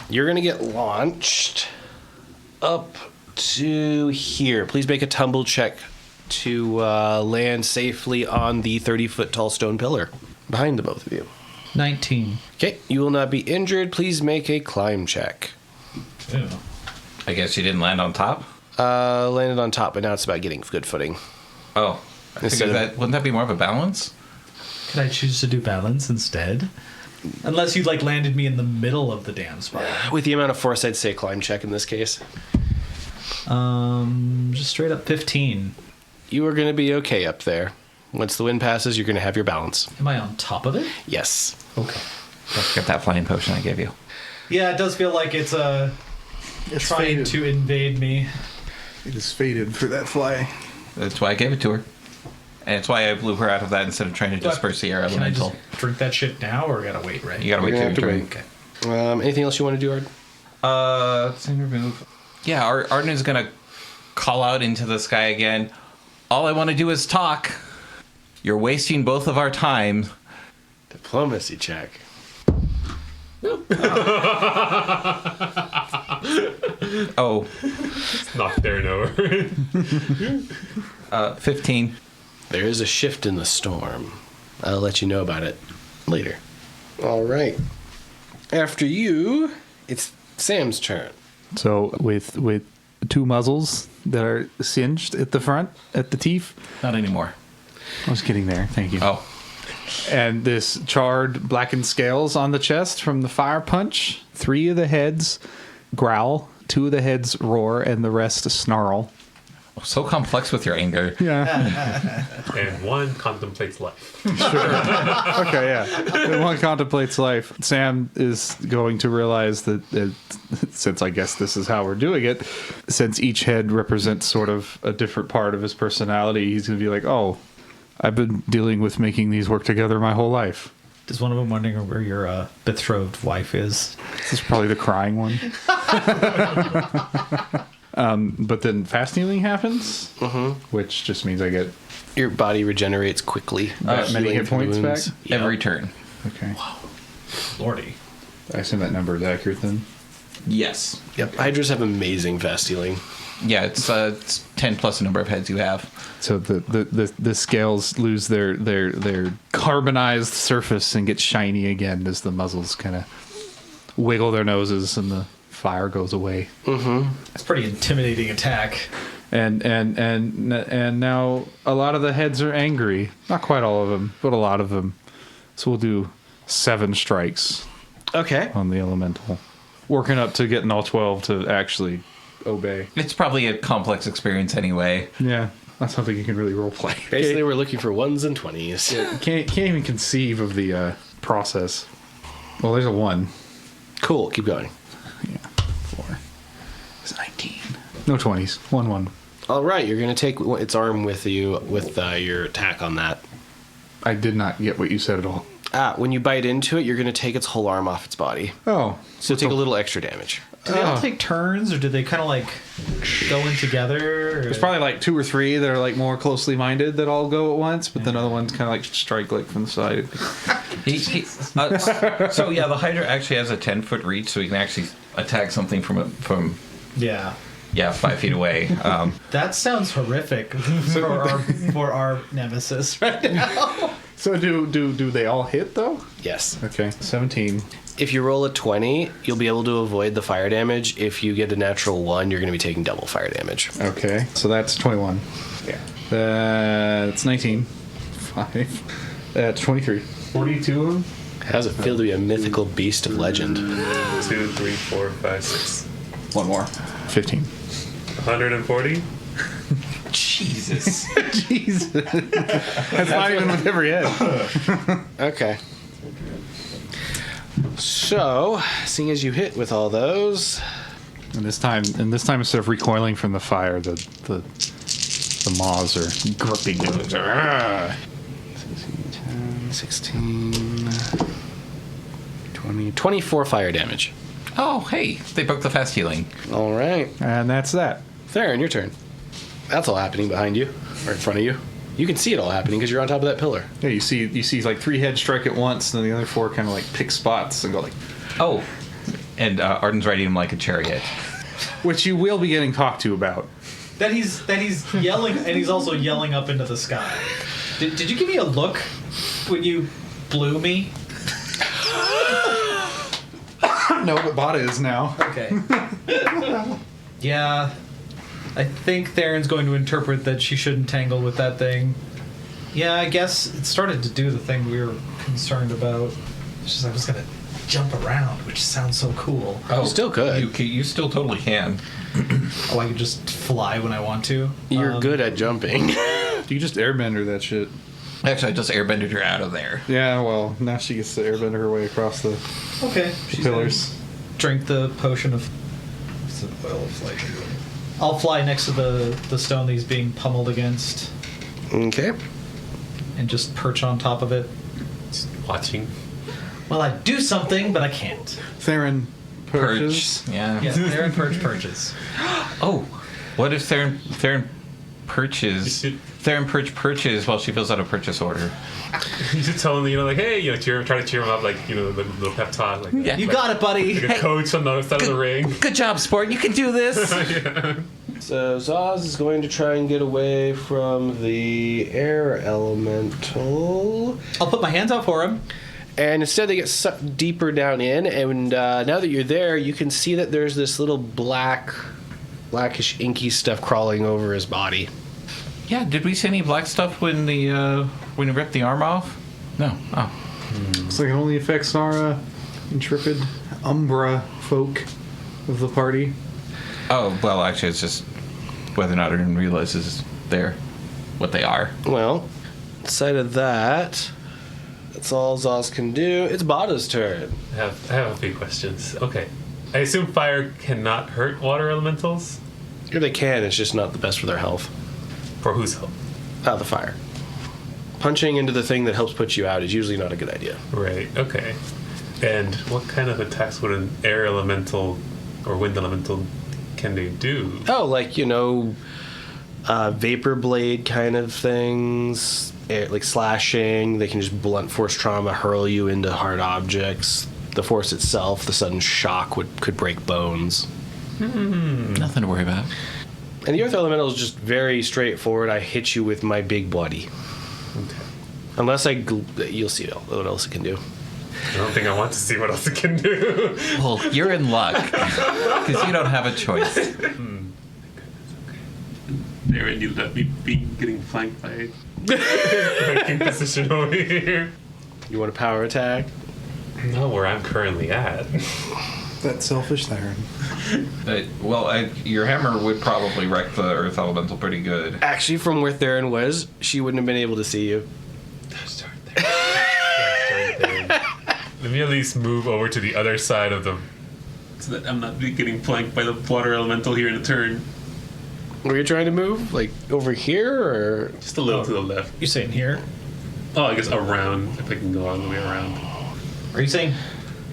You're going to get launched up to here. Please make a tumble check to land safely on the 30-foot tall stone pillar behind the both of you. 19. Okay, you will not be injured. Please make a climb check. Ew. I guess you didn't land on top? Landed on top, but now it's about getting good footing. Oh. I figured wouldn't that be more of a balance? Could I choose to do balance instead? Unless you landed me in the middle of the damn spot. With the amount of force, I'd say climb check in this case. Just straight up 15. You are going to be okay up there. Once the wind passes, you're going to have your balance. Am I on top of it? Yes. Okay. Don't forget that flying potion I gave you. Yeah, it does feel like it's trying faded. to invade me. It is fated for that fly. That's why I gave it to her. And it's why I blew her out of that instead of trying to disperse the air Can I elemental. just drink that shit now, or I gotta wait, right? You gotta wait You're till gonna your have to turn. wait. Okay. Anything else you want to do, Ard? Same remove. Yeah, Arden is gonna call out into the sky again. All I want to do is talk. You're wasting both of our time. Diplomacy check. Oh, Knock Therrin over. 15. There is a shift in the storm. I'll let you know about it later. All right. After you, it's Sam's turn. So with two muzzles that are singed at the front, at the teeth. Not anymore. I was getting there. Thank you. Oh, And this charred blackened scales on the chest from the fire punch. 3 of the heads growl, 2 of the heads roar, and the rest snarl. so complex with your anger. Yeah. And one contemplates life. Okay, yeah. When one contemplates life, Sam is going to realize that since I guess this is how we're doing it, since each head represents sort of a different part of his personality, he's going to be like, oh, I've been dealing with making these work together my whole life. Is one of them wondering where your betrothed wife is? This is probably the crying one. But then fast healing happens, which just means I get Your body regenerates quickly. many Healing hit from the points wounds. back? Yep. Every turn. okay. Lordy. I assume that number is accurate then. Yes. Yep. Hydras have amazing fast healing. Yeah, it's 10 plus the number of heads you have. So the scales lose their carbonized surface and get shiny again as the muzzles kind of wiggle their noses and the fire goes away. That's a pretty intimidating attack. And now a lot of the heads are angry. Not quite all of them, but a lot of them. So we'll do 7 strikes Okay. on the elemental, working up to getting all 12 to actually obey. It's probably a complex experience anyway. Yeah, that's something you can really role play. Basically, we're looking for 1s and 20s. Can't even conceive of the process. Well, there's a 1. Cool. Keep going. Yeah, 4. It's 19. No 20s. 1. All right. You're going to take its arm with you with your attack on that. I did not get what you said at all. When you bite into it, you're going to take its whole arm off its body. Oh, So take a little extra damage. Do they all take turns, or do they kind of go in together? Or? there's probably like 2 or 3 that are like more closely minded that all go at once, but then other ones kind of like strike like from the side. So yeah, the Hydra actually has a 10-foot reach, so he can actually attack something from Yeah. 5 feet away. That sounds horrific for our nemesis right now. So do they all hit though? Yes. Okay, 17. If you roll a 20, you'll be able to avoid the fire damage. If you get a natural 1, you're going to be taking double fire damage. Okay, so that's 21. Yeah. That's 19. 5. That's 23. 42 of them? How does it feel to be a mythical beast of legend? 2, 3, 4, 5, 6. 1 more. 15. 140? Jesus. Jesus. That's not even with every head. Okay. So, seeing as you hit with all those, And this time instead of recoiling from the fire, the maws are gripping it. 10, 16, 20, 24 fire damage. Oh, hey, they broke the fast healing. All right. And that's that. Therrin, your turn. That's all happening behind you, or in front of you. You can see it all happening because you're on top of that pillar. Yeah, you see like 3 heads strike at once, and then the other 4 kind of like pick spots and go like, Oh, and Arden's riding him like a chariot. which you will be getting talked to about. That he's yelling, and he's also yelling up into the sky. Did you give me a look when you blew me? No, but Bata is now. Okay. Yeah. I think Therrin's going to interpret that she shouldn't tangle with that thing. Yeah, I guess it started to do the thing we were concerned about. It's just I was going to jump around, which sounds so cool. Oh, You still could. You still totally can. Oh, I could just fly when I want to. You're good at jumping. You just airbender that shit. Actually, I just airbended her out of there. Yeah, well, now she gets to airbender her way across the Okay. She's pillars. gonna drink the potion of... What's the oil of flight? I'll fly next to the stone that he's being pummeled against Okay. and just perch on top of it. Just watching. Well, I do something, but I can't. Theron perches. Perch. Yeah. Yes, Therrin perches. Oh, what if Theron perches? Theron perches while she fills out a purchase order. You should tell him, like, hey, try to cheer him up, like, the little pep talk, like, Yeah. You got it, buddy. like a coach on the side of the ring. Good job, sport. You can do this. Yeah. So Zaus is going to try and get away from the air elemental. I'll put my hands out for him. And instead they get sucked deeper down in, and now that you're there, you can see that there's this little blackish inky stuff crawling over his body. Yeah. Did we see any black stuff when you ripped the arm off? No. Oh. Looks like it only affects our intrepid umbra folk of the party. Oh, well, actually, it's just whether or not everyone realizes they're what they are. Well, outside of that, that's all Zaus can do. It's Bata's turn. I have a few questions. Okay. I assume fire cannot hurt water elementals? Here they can, it's just not the best for their health. For whose help? The fire. Punching into the thing that helps put you out is usually not a good idea. Right, okay. And what kind of attacks would an air elemental or wind elemental can they do? Oh, like, vapor blade kind of things, like slashing. They can just blunt force trauma, hurl you into hard objects. The force itself, the sudden shock could break bones. Nothing to worry about. And the earth elemental is just very straightforward. I hit you with my big body. Okay. Unless you'll see what else it can do. I don't think I want to see what else it can do. Well, you're in luck because you don't have a choice. There, and you let me be getting flanked by ranking position over here. You want a power attack? Not where I'm currently at. That selfish Theron. Your hammer would probably wreck the earth elemental pretty good. Actually, from where Therrin was, she wouldn't have been able to see you. Start there. Let me at least move over to the other side of the... so that I'm not getting flanked by the water elemental here in a turn. Were you trying to move? Like, over here, or...? Just a little to the left. You saying here? Oh, I guess around, if I can go all the way around. Are you saying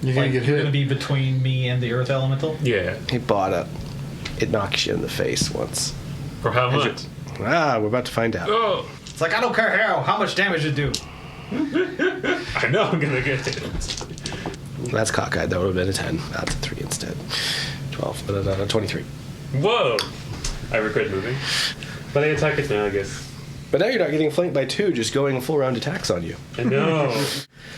You're gonna get you're going to hit. be between me and the earth elemental? Yeah. He bought it. It knocks you in the face once. For how much? We're about to find out. Oh! It's like, I don't care how much damage it do. I know I'm gonna get hit. That's cockeyed. That would have been a 10. That's a 3 instead. 12. 23. Whoa! I regret moving. But I attack it now, I guess. But now you're not getting flanked by 2, just going full round attacks on you. I know.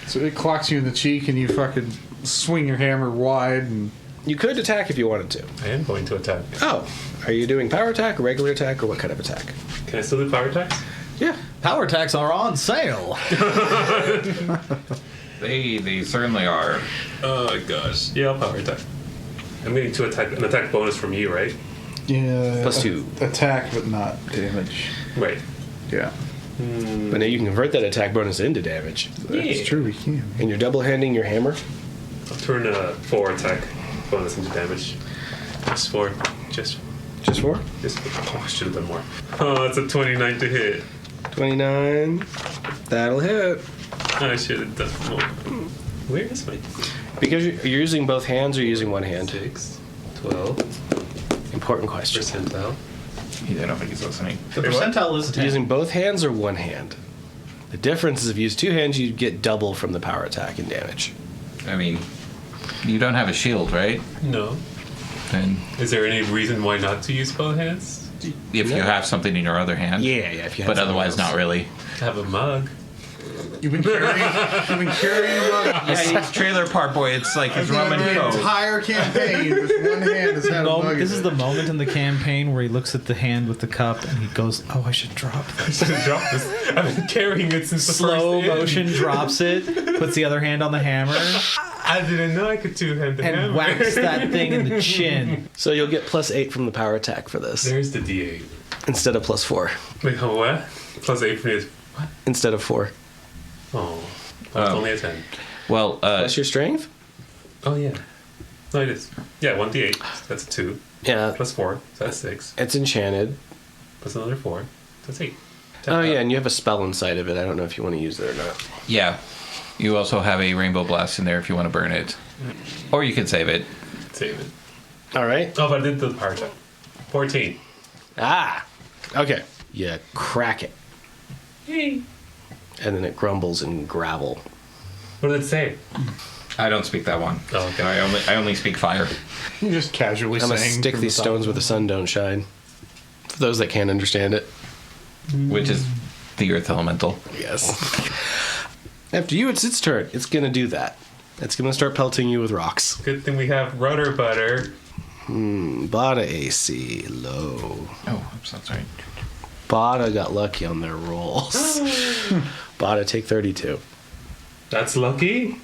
So it clocks you in the cheek, and you fucking swing your hammer wide, and You could attack if you wanted to. I am going to attack. Oh. Are you doing power attack, or regular attack, or what kind of attack? Can I still do power attacks? Yeah. Power attacks are on sale. They certainly are. Oh gosh. Yeah, I'll power attack. I'm getting an attack bonus from you, right? yeah, +2. attack, but not damage. Right. Yeah, But now you can convert that attack bonus into damage. that's true. We can. And you're double handing your hammer. I'll turn a 4 attack bonus into damage. Just 4. Just 4? Oh, I should have done more. Oh, it's a 29 to hit. 29. That'll hit. I should have done more. Where is my Because you're using both hands or using one hand? 6, 12, Important question. percentile? I don't think he's listening. The Wait, what? percentile is a 10. Using both hands or one hand? The difference is if you use 2 hands, you get double from the power attack and damage. I mean, you don't have a shield, right? No. Then Is there any reason why not to use both hands? if you have something in your other hand. Yeah. If you had But something otherwise, else. not really. Have a mug. You've been carrying Yeah, he's trailer park boy. It's like his rum and the coke. entire campaign with one hand has had a mug. This is the moment in the campaign where he looks at the hand with the cup and he goes, "Oh, I should drop this." Drop this. I've been carrying it since the Slow first inn. motion drops it, puts the other hand on the hammer, I didn't know I could two-hand the and hammer. whacks that thing in the chin. So you'll get +8 from the power attack for this There's the D8. instead of +4. Wait, what? Plus 8 for this. What? Instead of 4. Oh. Oh, it's only a 10. Well, Plus your strength? Oh, yeah. No, it is. Yeah, 1d8. That's 2. Yeah. Plus 4. So that's 6. It's enchanted. Plus another 4. That's 8. Oh yeah, and you have a spell inside of it. I don't know if you want to use it or not. yeah. You also have a rainbow blast in there if you want to burn it, or you can save it. Save it. All right. Oh, but I did the power check. 14. Ah. Okay. You crack it, Hey. and then it grumbles in gravel. What did it say? I don't speak that one. Oh, okay. I only speak fire. You just casually I'm gonna saying. stick from these the top. stones where the sun don't shine. For those that can't understand it. Which is the earth elemental. Yes. After you, it's its turn. It's gonna do that. It's gonna start pelting you with rocks. Good thing we have rudder butter. Bata AC low. Oh, oops, that's right. Bata got lucky on their rolls. Bata take 32. That's lucky.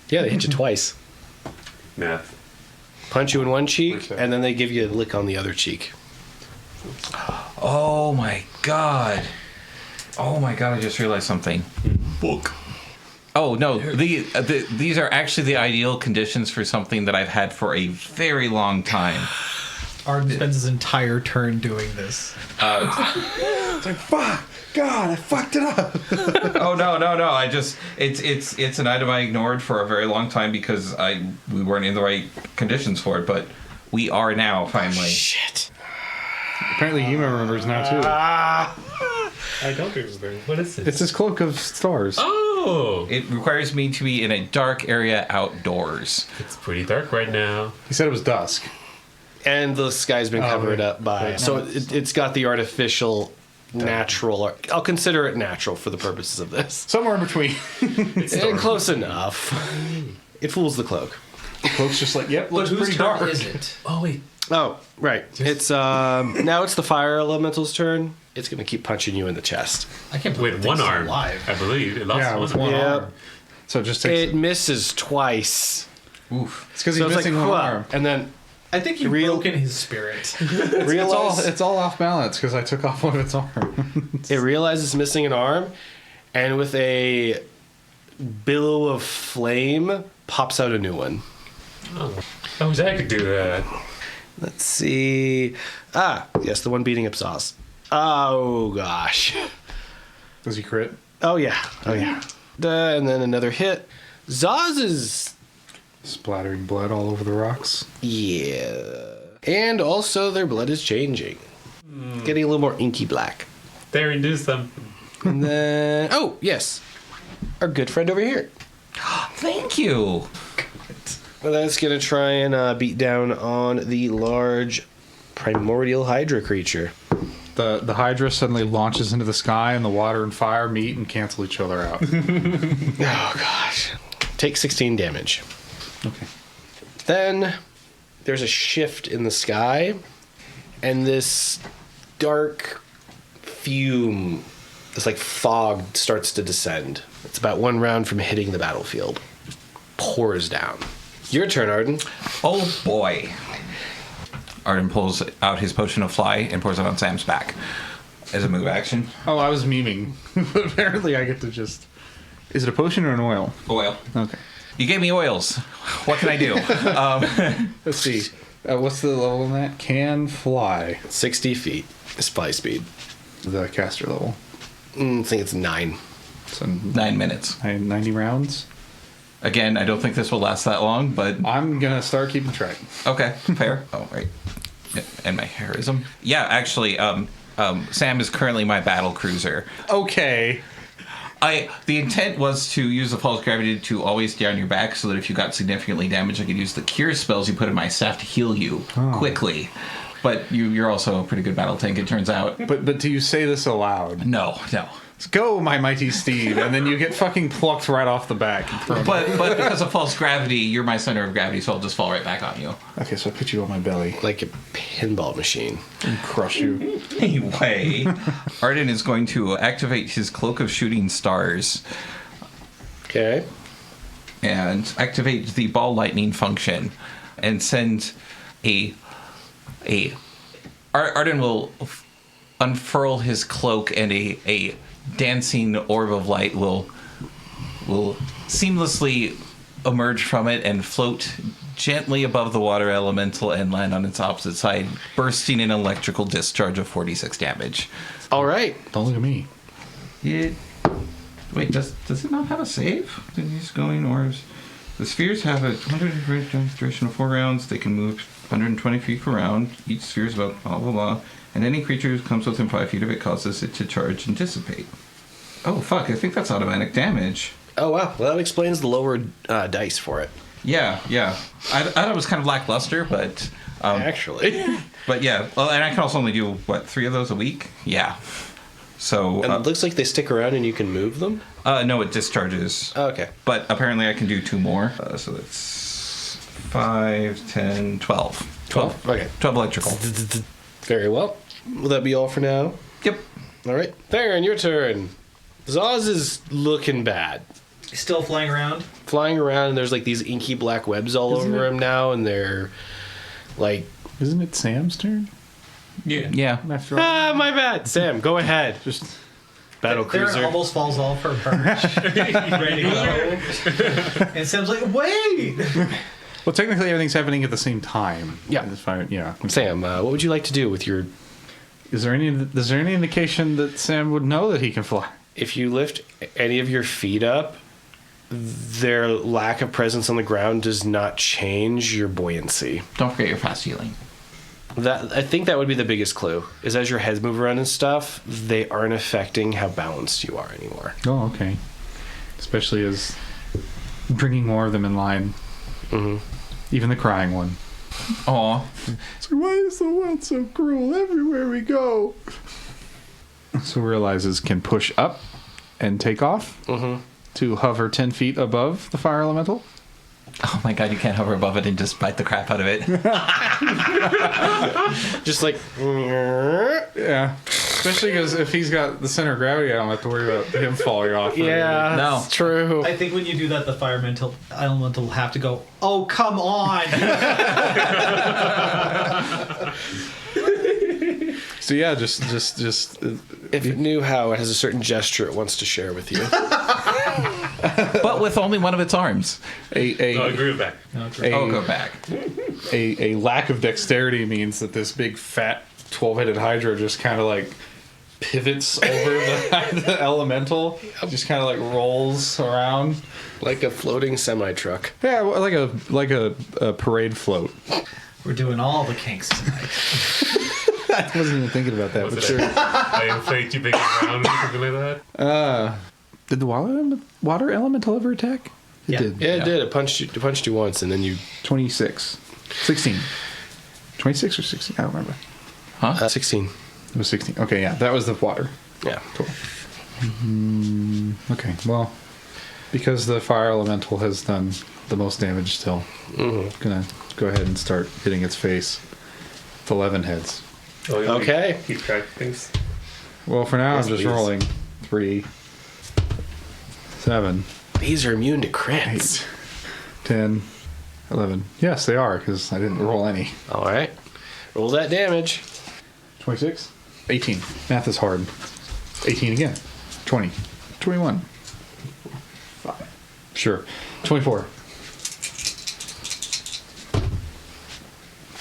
Yeah, they hit you twice. Math. Punch you in one cheek, and then they give you a lick on the other cheek. Oh my god. Oh my god, I just realized something. Book. Oh no, these are actually the ideal conditions for something that I've had for a very long time. Arden spends his entire turn doing this. It's like, fuck! God, I fucked it up! Oh no. I just it's an item I ignored for a very long time because we weren't in the right conditions for it, but we are now finally. Shit. Apparently Yuma remembers now, too. I don't remember. What is this? It's his cloak of stars. Oh! It requires me to be in a dark area outdoors. It's pretty dark right now. He said it was dusk. And the sky's been covered right. up by. Right. So it's got the artificial, natural. I'll consider it natural for the purposes of this. Somewhere in between. Close enough. It fools the cloak. The cloak's just like, yep, looks Whose pretty turn dark. is it? Oh, wait. Oh, right. It's now it's the fire elemental's turn. It's gonna keep punching you in the chest. I can't believe With that one thing's arm. alive. I believe. It lost Yeah, one with arm. one Yep. arm. So it just takes It misses twice. Oof. It's because So he's it's like, missing one "Whoa," arm. and then I think you've Real- broken his spirit. It's all off balance because I took off one of its arms. it realizes it's missing an arm, and with a billow of flame, pops out a new one. Oh. I wish I could do that. Let's see. Yes, the one beating up Zaus. Oh gosh. Does he crit? Oh yeah. And then another hit. Zaus is Splattering blood all over the rocks. yeah. And also their blood is changing. Getting a little more inky black. Therrin, do something. And then oh, yes. Our good friend over here. Thank you. Well, that's gonna try and beat down on the large primordial hydra creature. The hydra suddenly launches into the sky and the water and fire meet and cancel each other out. Oh gosh. Take 16 damage. Okay. Then there's a shift in the sky, and this dark fume, this like fog, starts to descend. It's about one round from hitting the battlefield. Pours down. Your turn, Arden. Oh boy. Arden pulls out his potion of fly and pours it on Sam's back as a move action. Oh, I was memeing. But apparently I get to just... Is it a potion or an oil? Oil. Okay. You gave me oils. What can I do? Let's see. What's the level on that? Can fly. 60 feet is fly speed. The caster level. I think it's 9. So 9 minutes. 90 rounds. Again, I don't think this will last that long, but I'm gonna start keeping track. okay, fair. Oh, right. Yeah, and my heroism. Yeah, actually, Sam is currently my battle cruiser. Okay. The intent was to use the false gravity to always stay on your back, so that if you got significantly damaged, I could use the cure spells you put in my staff to heal you quickly. But you're also a pretty good battle tank, it turns out. But do you say this aloud? No. Let's go, my mighty steed, and then you get fucking plucked right off the back. But because of false gravity, you're my center of gravity, so I'll just fall right back on you. Okay, so I put you on my belly Like a pinball machine. and crush you. Anyway, Arden is going to activate his Cloak of Shooting Stars Okay. and activate the ball lightning function and send Arden will unfurl his cloak, and a dancing orb of light will seamlessly emerge from it and float gently above the water elemental and land on its opposite side, bursting an electrical discharge of 46 damage. All right. Don't look at me. Wait, does it not have a save? These glowing orbs. The spheres have a 200 duration of 4 rounds. They can move 120 feet per round. Each sphere is about blah blah blah. And any creature who comes within 5 feet of it causes it to charge and dissipate. Oh fuck! I think that's automatic damage. Oh, wow. Well, that explains the lower dice for it. Yeah. I thought it was kind of lackluster, but Actually. but yeah. Well, and I can also only do 3 of those a week. Yeah. So And it looks like they stick around and you can move them? no, it discharges. Oh, okay. But apparently I can do 2 more. So that's 5, 10, 12. 12? Okay. 12 electrical. Very well. Will that be all for now? Yep. All right. Therrin, your turn. Zauz is looking bad. Still flying around. Flying around, and there's like these inky black webs all over him now, and they're like... Isn't it Sam's turn? Yeah. After all, my bad. Sam, go ahead. just Battle Therrin cruiser. almost falls off her perch. Ready to go. And Sam's like, wait! well, technically everything's happening at the same time. Yeah. It's fine. Yeah. Sam, what would you like to do with your... Is there any indication that Sam would know that he can fly? If you lift any of your feet up, their lack of presence on the ground does not change your buoyancy. Don't forget your fast healing. That I think that would be the biggest clue. Is as your heads move around and stuff, they aren't affecting how balanced you are anymore. Oh, okay. Especially as bringing more of them in line. Mm-hmm. Even the crying one. Aw. So why is the world so cruel everywhere we go? So realizes can push up and take off to hover 10 feet above the fire elemental. Oh my god, you can't hover above it and just bite the crap out of it. Just like... Yeah. Especially because if he's got the center of gravity, I don't have to worry about him falling off. Yeah, No. that's true. I think when you do that, the fire elemental will have to go, oh, come on! So yeah, just If it knew how, it has a certain gesture it wants to share with you. But with only one of its arms. No, I agree with that. Oh, go back. a lack of dexterity means that this big fat 12-headed hydra just kind of like pivots over the elemental, just kind of like rolls around Like a floating semi-truck. Yeah, well, like a parade float. We're doing all the kinks tonight. I wasn't even thinking about that, Was but it sure. I inflate you big around or something like that? Did the water elemental ever attack? It Yeah. did. Yeah, it did. It punched you once, and then you... 26. 16. 26 or 16? I don't remember. 16. It was 16. Okay, yeah, that was the water. Yeah. Cool. Okay, well, because the fire elemental has done the most damage still, I'm gonna go ahead and start hitting its face with 11 heads. Oh, yeah, Okay. Keep track of things. Well, for now, Yes, I'm just please. rolling 3, 7, These are immune to crits. 8, 10, 11. Yes, they are, because I didn't roll any. All right. Roll that damage. 26? 18. Math is hard. 18 again. 20. 21. 5. Sure. 24.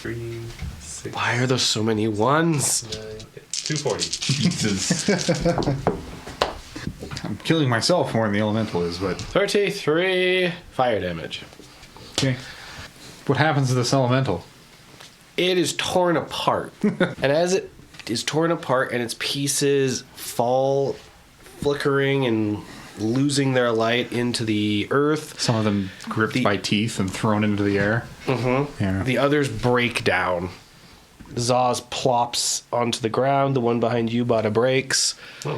3, 6. Why are there so many ones? 9, 240. Jesus. I'm killing myself more than the elemental is, but 33 fire damage. okay. What happens to this elemental? It is torn apart. And as it is torn apart and its pieces fall, flickering and losing their light into the earth, Some of them gripped by teeth and thrown into the air. Mm-hmm. Yeah. the others break down. Zaus plops onto the ground. The one behind you, Bata, breaks. Oh.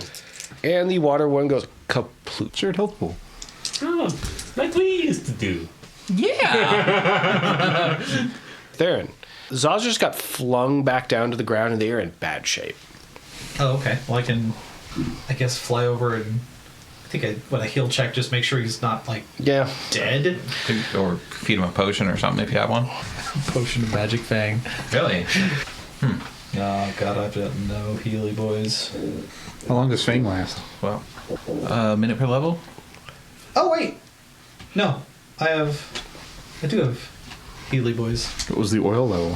And the water one goes kaploot. Shared health pool. Oh, like we used to do. Yeah. Therrin. Zaus just got flung back down to the ground and they are in bad shape. Oh, okay. Well, I guess, fly over and when I heal check, just make sure he's not, like, Yeah. dead. Or feed him a potion or something if you have one. Potion of Magic Fang. Really? Oh, God, I've got no Healy boys. How long does Fang last? Well, a minute per level? Oh, wait! No, I do have Healy boys. What was the oil level?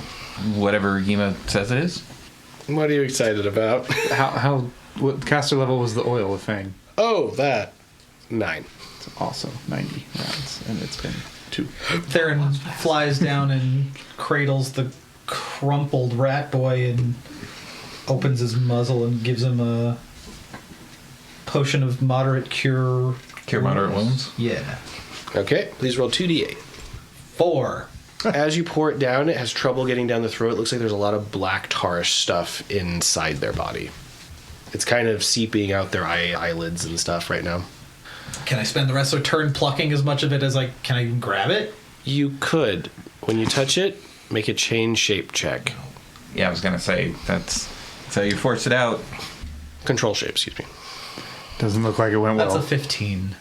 Whatever Yima says it is. What are you excited about? What caster level was the oil of Fang? Oh, that. 9. It's also 90 rounds, and it's been 2. Therrin flies down and cradles the crumpled rat boy and opens his muzzle and gives him a potion of moderate cure. Cure moderate wounds? Yeah. Okay, please roll 2d8. 4. As you pour it down, it has trouble getting down the throat. It looks like there's a lot of black tarish stuff inside their body. It's kind of seeping out their eyelids and stuff right now. Can I spend the rest of the turn plucking as much of it as can I even grab it? You could. When you touch it, make a change shape check. Yeah, I was going to say, that's how you force it out. Control shape, excuse me. Doesn't look like it went That's well. a 15.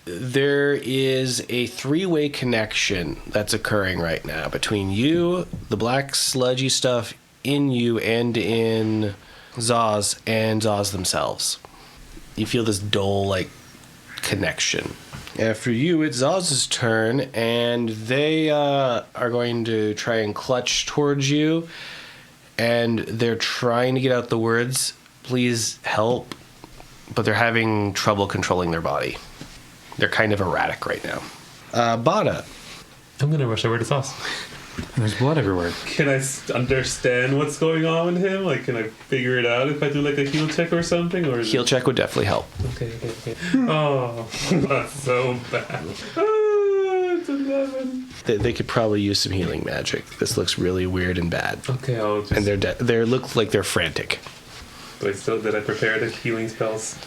There is a 3-way connection that's occurring right now between you, the black sludgy stuff in you, and in Zaus and Zaus themselves. You feel this dull, connection. After you, it's Zaus's turn, and they are going to try and clutch towards you, and they're trying to get out the words, "Please help," but they're having trouble controlling their body. They're kind of erratic right now. Bata. I'm gonna rush over to Sauce. And there's blood everywhere. Can I understand what's going on with him? Can I figure it out if I do a heal check or something? Or Heal check would definitely help. Okay. Oh, that's so bad. It's 11. They could probably use some healing magic. This looks really weird and bad. Okay, I'll just. And they look like they're frantic. Did I prepare the healing spells?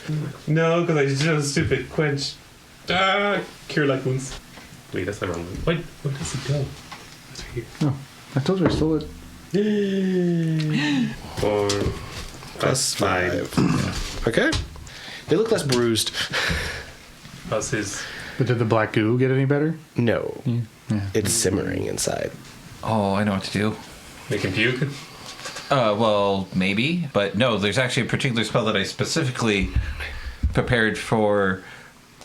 No, because I just did a stupid quench. Cure light wounds. Wait, that's the wrong one. Wait, where does it go? It's right here. No, I told you I stole it. 4 plus 5. Yeah. Okay. They look less bruised. How's his? But did the black goo get any better? No. Yeah. It's simmering inside. Oh, I know what to do. Make him puke? Well, maybe. But no, there's actually a particular spell that I specifically prepared for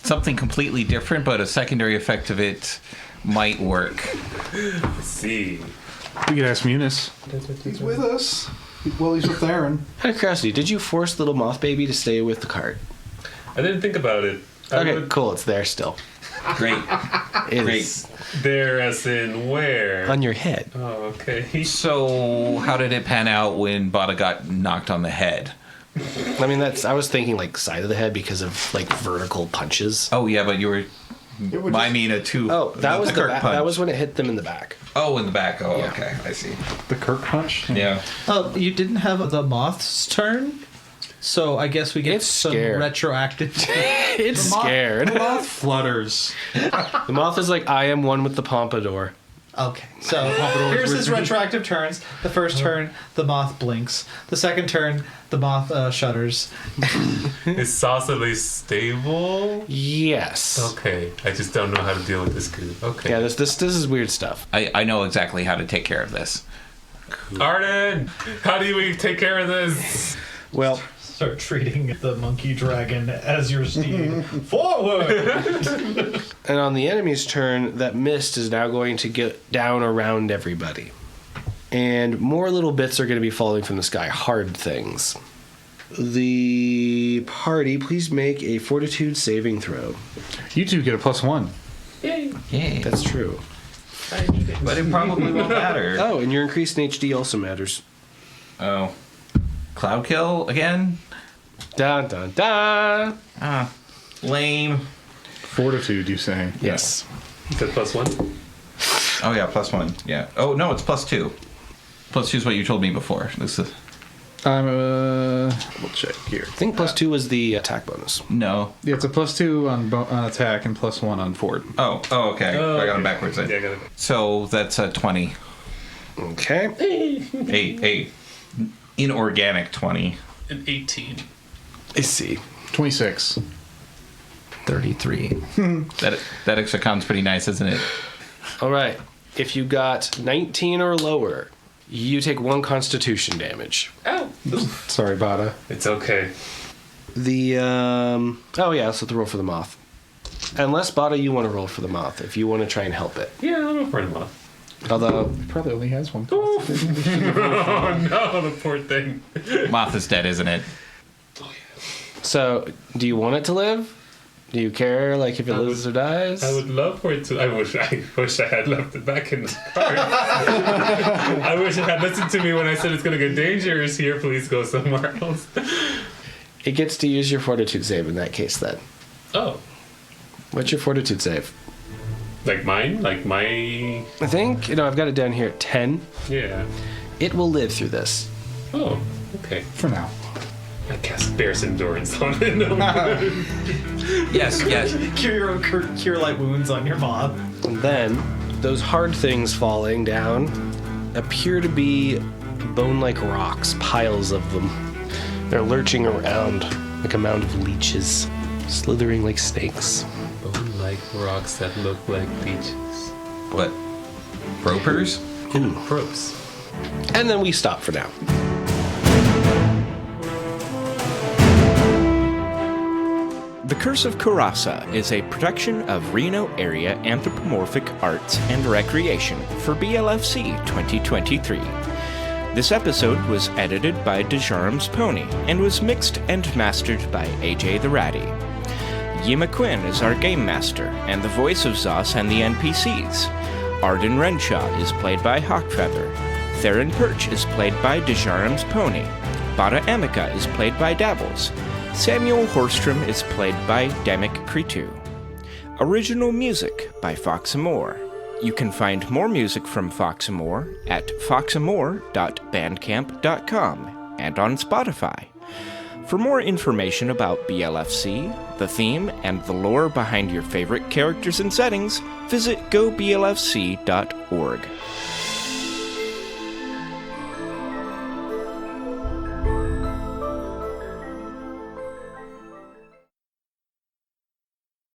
something completely different, but a secondary effect of it might work. Let's see. We could ask Munis. He's with us. Well, he's with Therrin. Out of curiosity, did you force little moth baby to stay with the cart? I didn't think about it. Okay, cool. It's there still. Great. It's There as in where? on your head. Oh, okay. So, how did it pan out when Bata got knocked on the head? I mean, I was thinking side of the head because of vertical punches. Oh, yeah, but you were. I mean, Oh, that was the Kirk back. punch. That was when it hit them in the back. Oh, in the back. Oh, Yeah. okay. I see. The Kirk punch? Yeah. Oh, you didn't have the moth's turn? So I guess we get It's some scared. retroactive. It's scared. The moth flutters. The moth is like, I am one with the pompadour. Okay, so here's his retroactive turns. The first turn, the moth blinks. The second turn, the moth shudders. Is Sauce at least stable? Yes. Okay. I just don't know how to deal with this goo. Okay. Yeah, this is weird stuff. I know exactly how to take care of this. Arden! How do we take care of this? Well, Start treating the monkey dragon as your steed. Forward! and on the enemy's turn, that mist is now going to get down around everybody. And more little bits are going to be falling from the sky, hard things. The party, please make a fortitude saving throw. You two get a +1. Yay. That's true. I need it. But it probably won't matter. Oh, and your increase in HD also matters. Oh. Cloud kill again? Dun dun dun! Ah. Lame. Fortitude, you say? Yes. Is that +1? Oh, yeah, +1. Yeah. Oh, no, it's +2. +2 is what you told me before. This is... We'll check here. I think +2 was the attack bonus. No. Yeah, it's a +2 on attack and +1 on fort. Oh, okay. Oh, I got okay. it backwards then. Yeah, I got it. So that's a 20. Okay. A inorganic 20. An 18. I see. 26. 33. That exocon's pretty nice, isn't it? All right. If you got 19 or lower, you take 1 constitution damage. Ow! Sorry, Bata. It's okay. The, oh yeah, so the roll for the moth. Unless, Bata, you want to roll for the moth, if you want to try and help it. Yeah, I'll go for him off. Although, Probably only has one. Oh no, the poor thing. Moth is dead, isn't it? so, do you want it to live? Do you care, like, if it lives or dies? I would love for it to. I wish I had left it back in the car. I wish it had listened to me when I said it's gonna get dangerous here. Please go somewhere else. It gets to use your fortitude save in that case, then. Oh, What's your fortitude save? like mine? Like my? I think, I've got it down here at 10. Yeah. It will live through this. Oh, okay. For now. I cast Bear's Endurance on it. Yes, yes. Cure your own cure light wounds on your mob. And then, those hard things falling down appear to be bone-like rocks, piles of them. They're lurching around like a mound of leeches, slithering like snakes. Bone-like rocks that look like beaches. What? Ropers? Ropes. And then we stop for now. The Curse of Coeurasa is a production of Reno Area Anthropomorphic Arts and Recreation for BLFC 2023. This episode was edited by Dejarum's Pony and was mixed and mastered by AJ the Ratty. Yima Quinn is our game master and the voice of Zaus and the NPCs. Arden Renshaw is played by Hawkfeather. Therrin Perch is played by Dejarum's Pony. Bata Amica is played by Dabbles. Samuel Horstrom is played by Demic Cretu. Original music by Foxamore. You can find more music from Foxamore at foxamore.bandcamp.com and on Spotify. For more information about BLFC, the theme, and the lore behind your favorite characters and settings, visit goblfc.org.